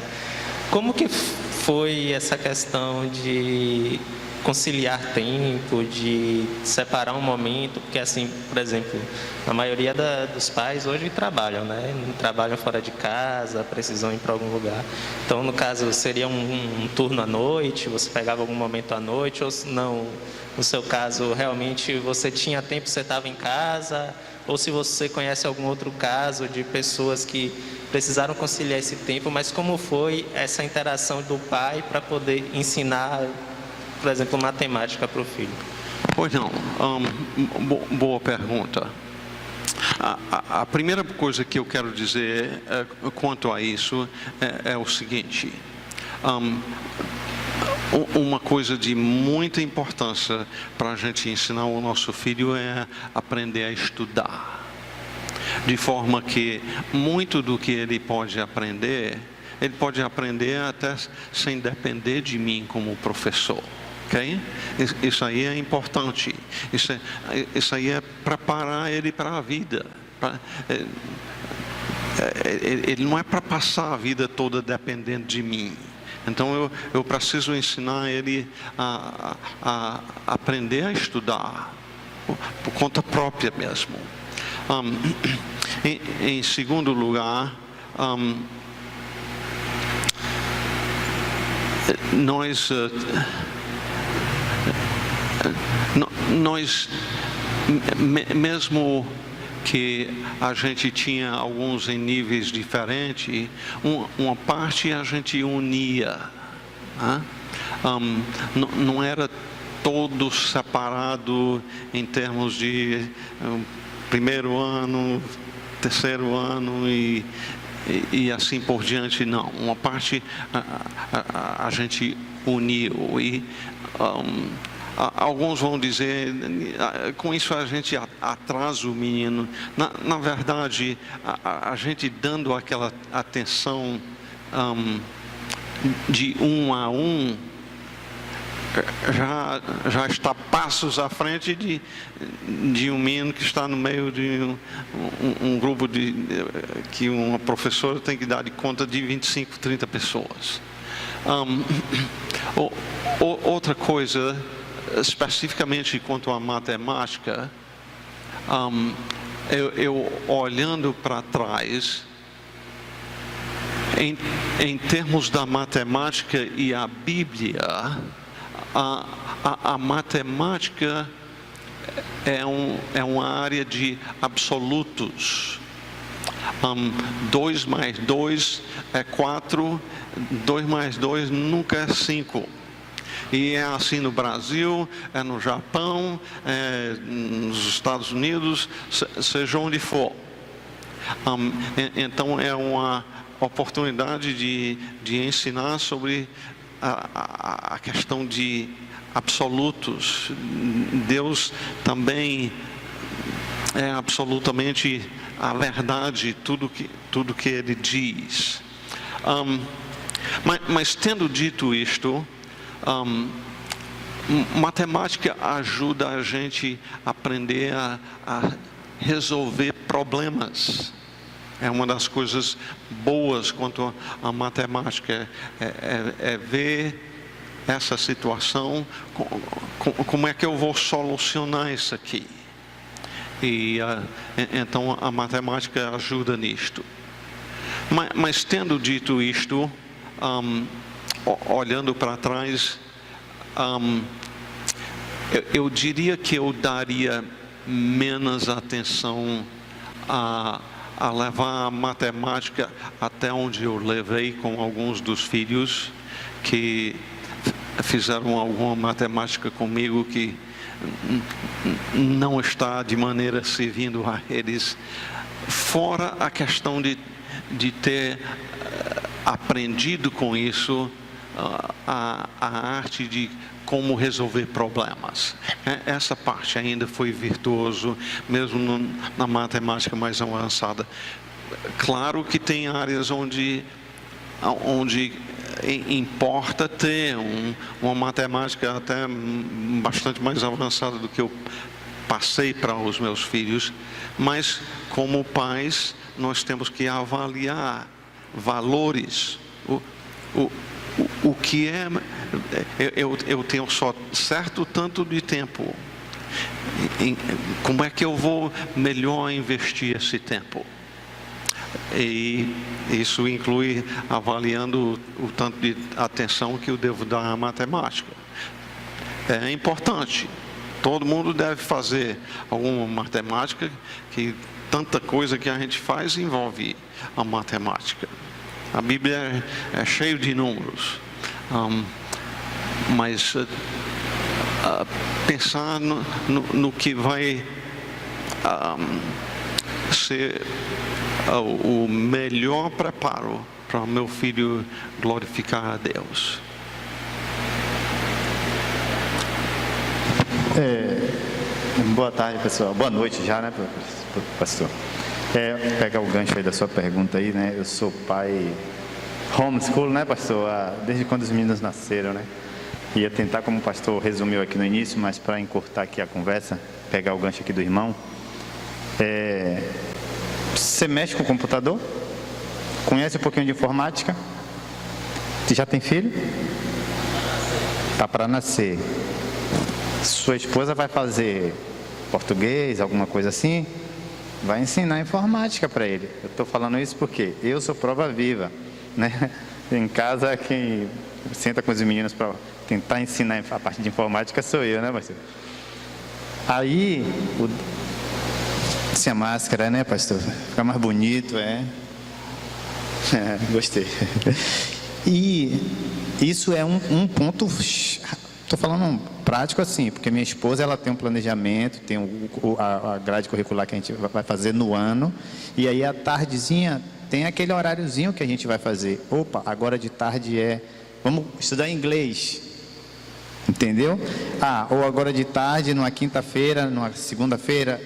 Como que foi essa questão de conciliar tempo, de separar um momento? Porque assim, por exemplo, a maioria dos pais hoje trabalham, né? Trabalham fora de casa, precisam ir para algum lugar. Então, no caso, seria um turno à noite, você pegava algum momento à noite, ou não, no seu caso, realmente você tinha tempo, você estava em casa, ou se você conhece algum outro caso de pessoas que precisaram conciliar esse tempo, mas como foi essa interação do pai para poder ensinar, por exemplo, matemática para o filho? Pois não, boa pergunta. A primeira coisa que eu quero dizer quanto a isso é o seguinte: uma coisa de muita importância para a gente ensinar o nosso filho é aprender a estudar, de forma que muito do que ele pode aprender até sem depender de mim como professor. Okay? Isso aí é importante. Isso aí é preparar ele para a vida. Ele não é para passar a vida toda dependendo de mim. Então eu preciso ensinar ele a aprender a estudar por conta própria mesmo. Em segundo lugar, nós mesmo que a gente tinha alguns em níveis diferentes, uma parte a gente unia, né? Não era todo separado em termos de primeiro ano, terceiro ano e assim por diante, não. Uma parte a gente uniu e alguns vão dizer, com isso a gente atrasa o menino. Na verdade, a gente dando aquela atenção de um a um, já está passos à frente de um menino que está no meio de um grupo que uma professora tem que dar de conta de 25, 30 pessoas. Outra coisa, especificamente quanto à matemática, eu olhando para trás, em termos da matemática e a Bíblia, a matemática é uma área de absolutos. 2 mais 2 é 4, 2 mais 2 nunca é 5. E é assim no Brasil, é no Japão, é nos Estados Unidos, seja onde for. Então é uma oportunidade de ensinar sobre a questão de absolutos. Deus também é absolutamente a verdade, tudo que Ele diz. Mas tendo dito isto, matemática ajuda a gente a aprender a resolver problemas. É uma das coisas boas quanto à matemática, é ver essa situação, como é que eu vou solucionar isso aqui. E então a matemática ajuda nisto. Mas tendo dito isto, olhando para trás, eu diria que eu daria menos atenção a levar a matemática até onde eu levei com alguns dos filhos que fizeram alguma matemática comigo que não está de maneira servindo a eles, fora a questão de ter aprendido com isso a arte de como resolver problemas. Essa parte ainda foi virtuoso, mesmo na matemática mais avançada. Claro que tem áreas onde importa ter uma matemática até bastante mais avançada do que eu passei para os meus filhos, mas como pais nós temos que avaliar valores, o que é, eu tenho só certo tanto de tempo, como é que eu vou melhor investir esse tempo? E isso inclui avaliando o tanto de atenção que eu devo dar à matemática. É importante, todo mundo deve fazer alguma matemática, que tanta coisa que a gente faz envolve a matemática. A Bíblia é cheia de números, mas pensar no que vai ser o melhor preparo para o meu filho glorificar a Deus. Boa tarde, pessoal. Boa noite já, né, pastor? Pegar o gancho aí da sua pergunta aí, né? Eu sou pai homeschool, né, pastor? Desde quando os meninos nasceram, né? Ia tentar, como o pastor resumiu aqui no início, mas para encurtar aqui a conversa, pegar o gancho aqui do irmão. Você mexe com o computador? Conhece um pouquinho de informática? Você já tem filho? Tá para nascer. Sua esposa vai fazer português, alguma coisa assim? Vai ensinar informática para ele. Eu estou falando isso porque eu sou prova viva, né? Em casa, quem senta com os meninos para tentar ensinar a parte de informática sou eu, né, pastor? Aí, se a máscara, né, pastor? Fica mais bonito, gostei. E isso é um ponto, estou falando prático assim, porque minha esposa, ela tem um planejamento, tem a grade curricular que a gente vai fazer no ano, e aí à tardezinha tem aquele horáriozinho que a gente vai fazer. Opa, agora de tarde vamos estudar inglês, entendeu? Ou agora de tarde, numa quinta-feira, numa segunda-feira,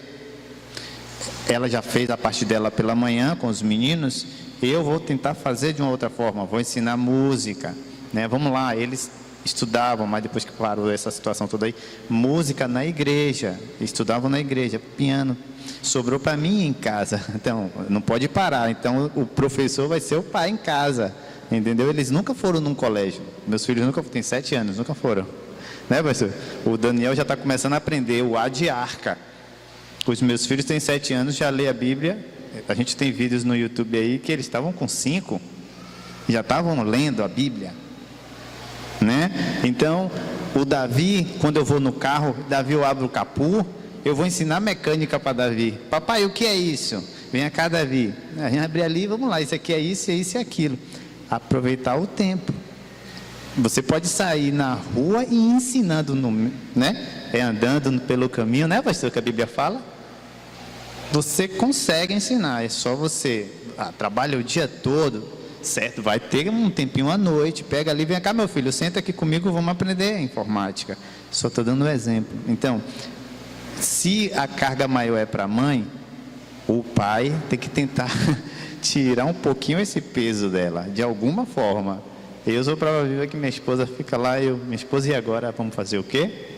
ela já fez a parte dela pela manhã com os meninos, eu vou tentar fazer de uma outra forma, vou ensinar música, né? Vamos lá, eles estudavam, mas depois que parou essa situação toda aí, música na igreja, estudavam na igreja, piano, sobrou para mim em casa, então não pode parar, então o professor vai ser o pai em casa, entendeu? Eles nunca foram num colégio, meus filhos nunca, têm 7 anos, nunca foram, né, pastor? O Daniel já está começando a aprender o A de arca, os meus filhos têm 7 anos, já lê a Bíblia, a gente tem vídeos no YouTube aí que eles estavam com 5, já estavam lendo a Bíblia, né? Então, o Davi, quando eu vou no carro, Davi, eu abro o capô, Eu vou ensinar mecânica para Davi. Papai, o que é isso? Vem cá, Davi. A gente abrir ali, vamos lá, isso aqui é isso, é isso e aquilo. Aproveitar o tempo. Você pode sair na rua e ir ensinando, né? Andando pelo caminho, né, pastor, que a Bíblia fala? Você consegue ensinar, é só você trabalha o dia todo, certo? Vai ter um tempinho à noite, pega ali, vem cá, meu filho, senta aqui comigo, vamos aprender informática. Só estou dando um exemplo. Então, se a carga maior é para a mãe, o pai tem que tentar tirar um pouquinho esse peso dela, de alguma forma. Eu sou prova viva que minha esposa fica lá, minha esposa, e agora vamos fazer o quê?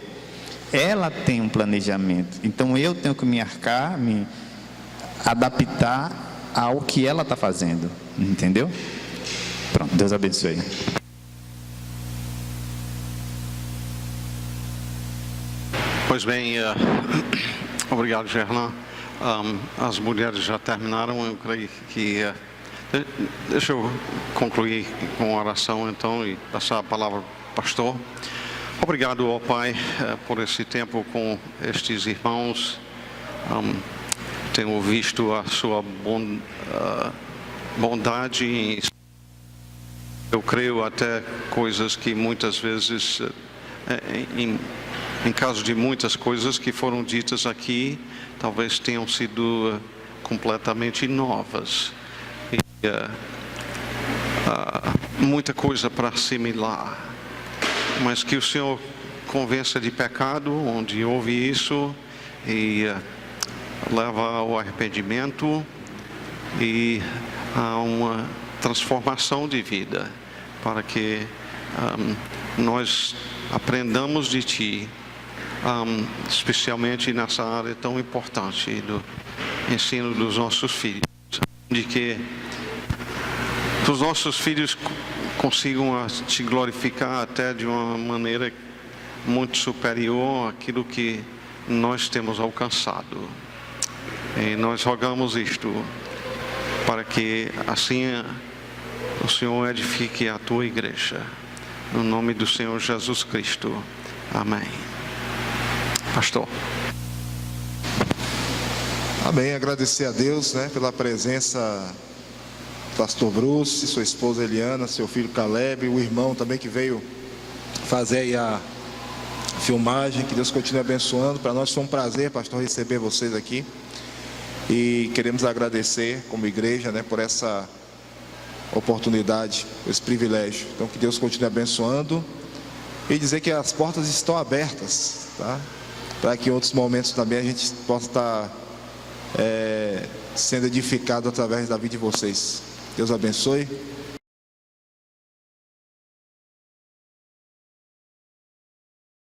Ela tem um planejamento, então eu tenho que me arcar, me adaptar ao que ela está fazendo, entendeu? Pronto, Deus abençoe. Pois bem, obrigado, Gerlan. As mulheres já terminaram, eu creio que... deixa eu concluir com a oração, então, e passar a palavra ao pastor. Obrigado, ó Pai, por esse tempo com estes irmãos. Tenho visto a sua bondade. Eu creio até coisas que muitas vezes, em caso de muitas coisas que foram ditas aqui, talvez tenham sido completamente novas. E, muita coisa para assimilar. Mas que o Senhor convença de pecado onde houve isso e leva ao arrependimento e a uma transformação de vida, para que nós aprendamos de Ti, especialmente nessa área tão importante do ensino dos nossos filhos, de que os nossos filhos consigam Te glorificar até de uma maneira muito superior àquilo que nós temos alcançado. E nós rogamos isto para que assim o Senhor edifique a Tua igreja. No nome do Senhor Jesus Cristo. Amém. Pastor. Amém. Agradecer a Deus, né, pela presença pastor Bruce, sua esposa Eliana, seu filho Caleb, o irmão também que veio fazer aí a filmagem. Que Deus continue abençoando. Para nós foi um prazer, pastor, receber vocês aqui, e queremos agradecer como igreja, né, por essa oportunidade, esse privilégio. Então que Deus continue abençoando e dizer que as portas estão abertas, tá? Para que em outros momentos também a gente possa estar sendo edificado através da vida de vocês. Deus abençoe.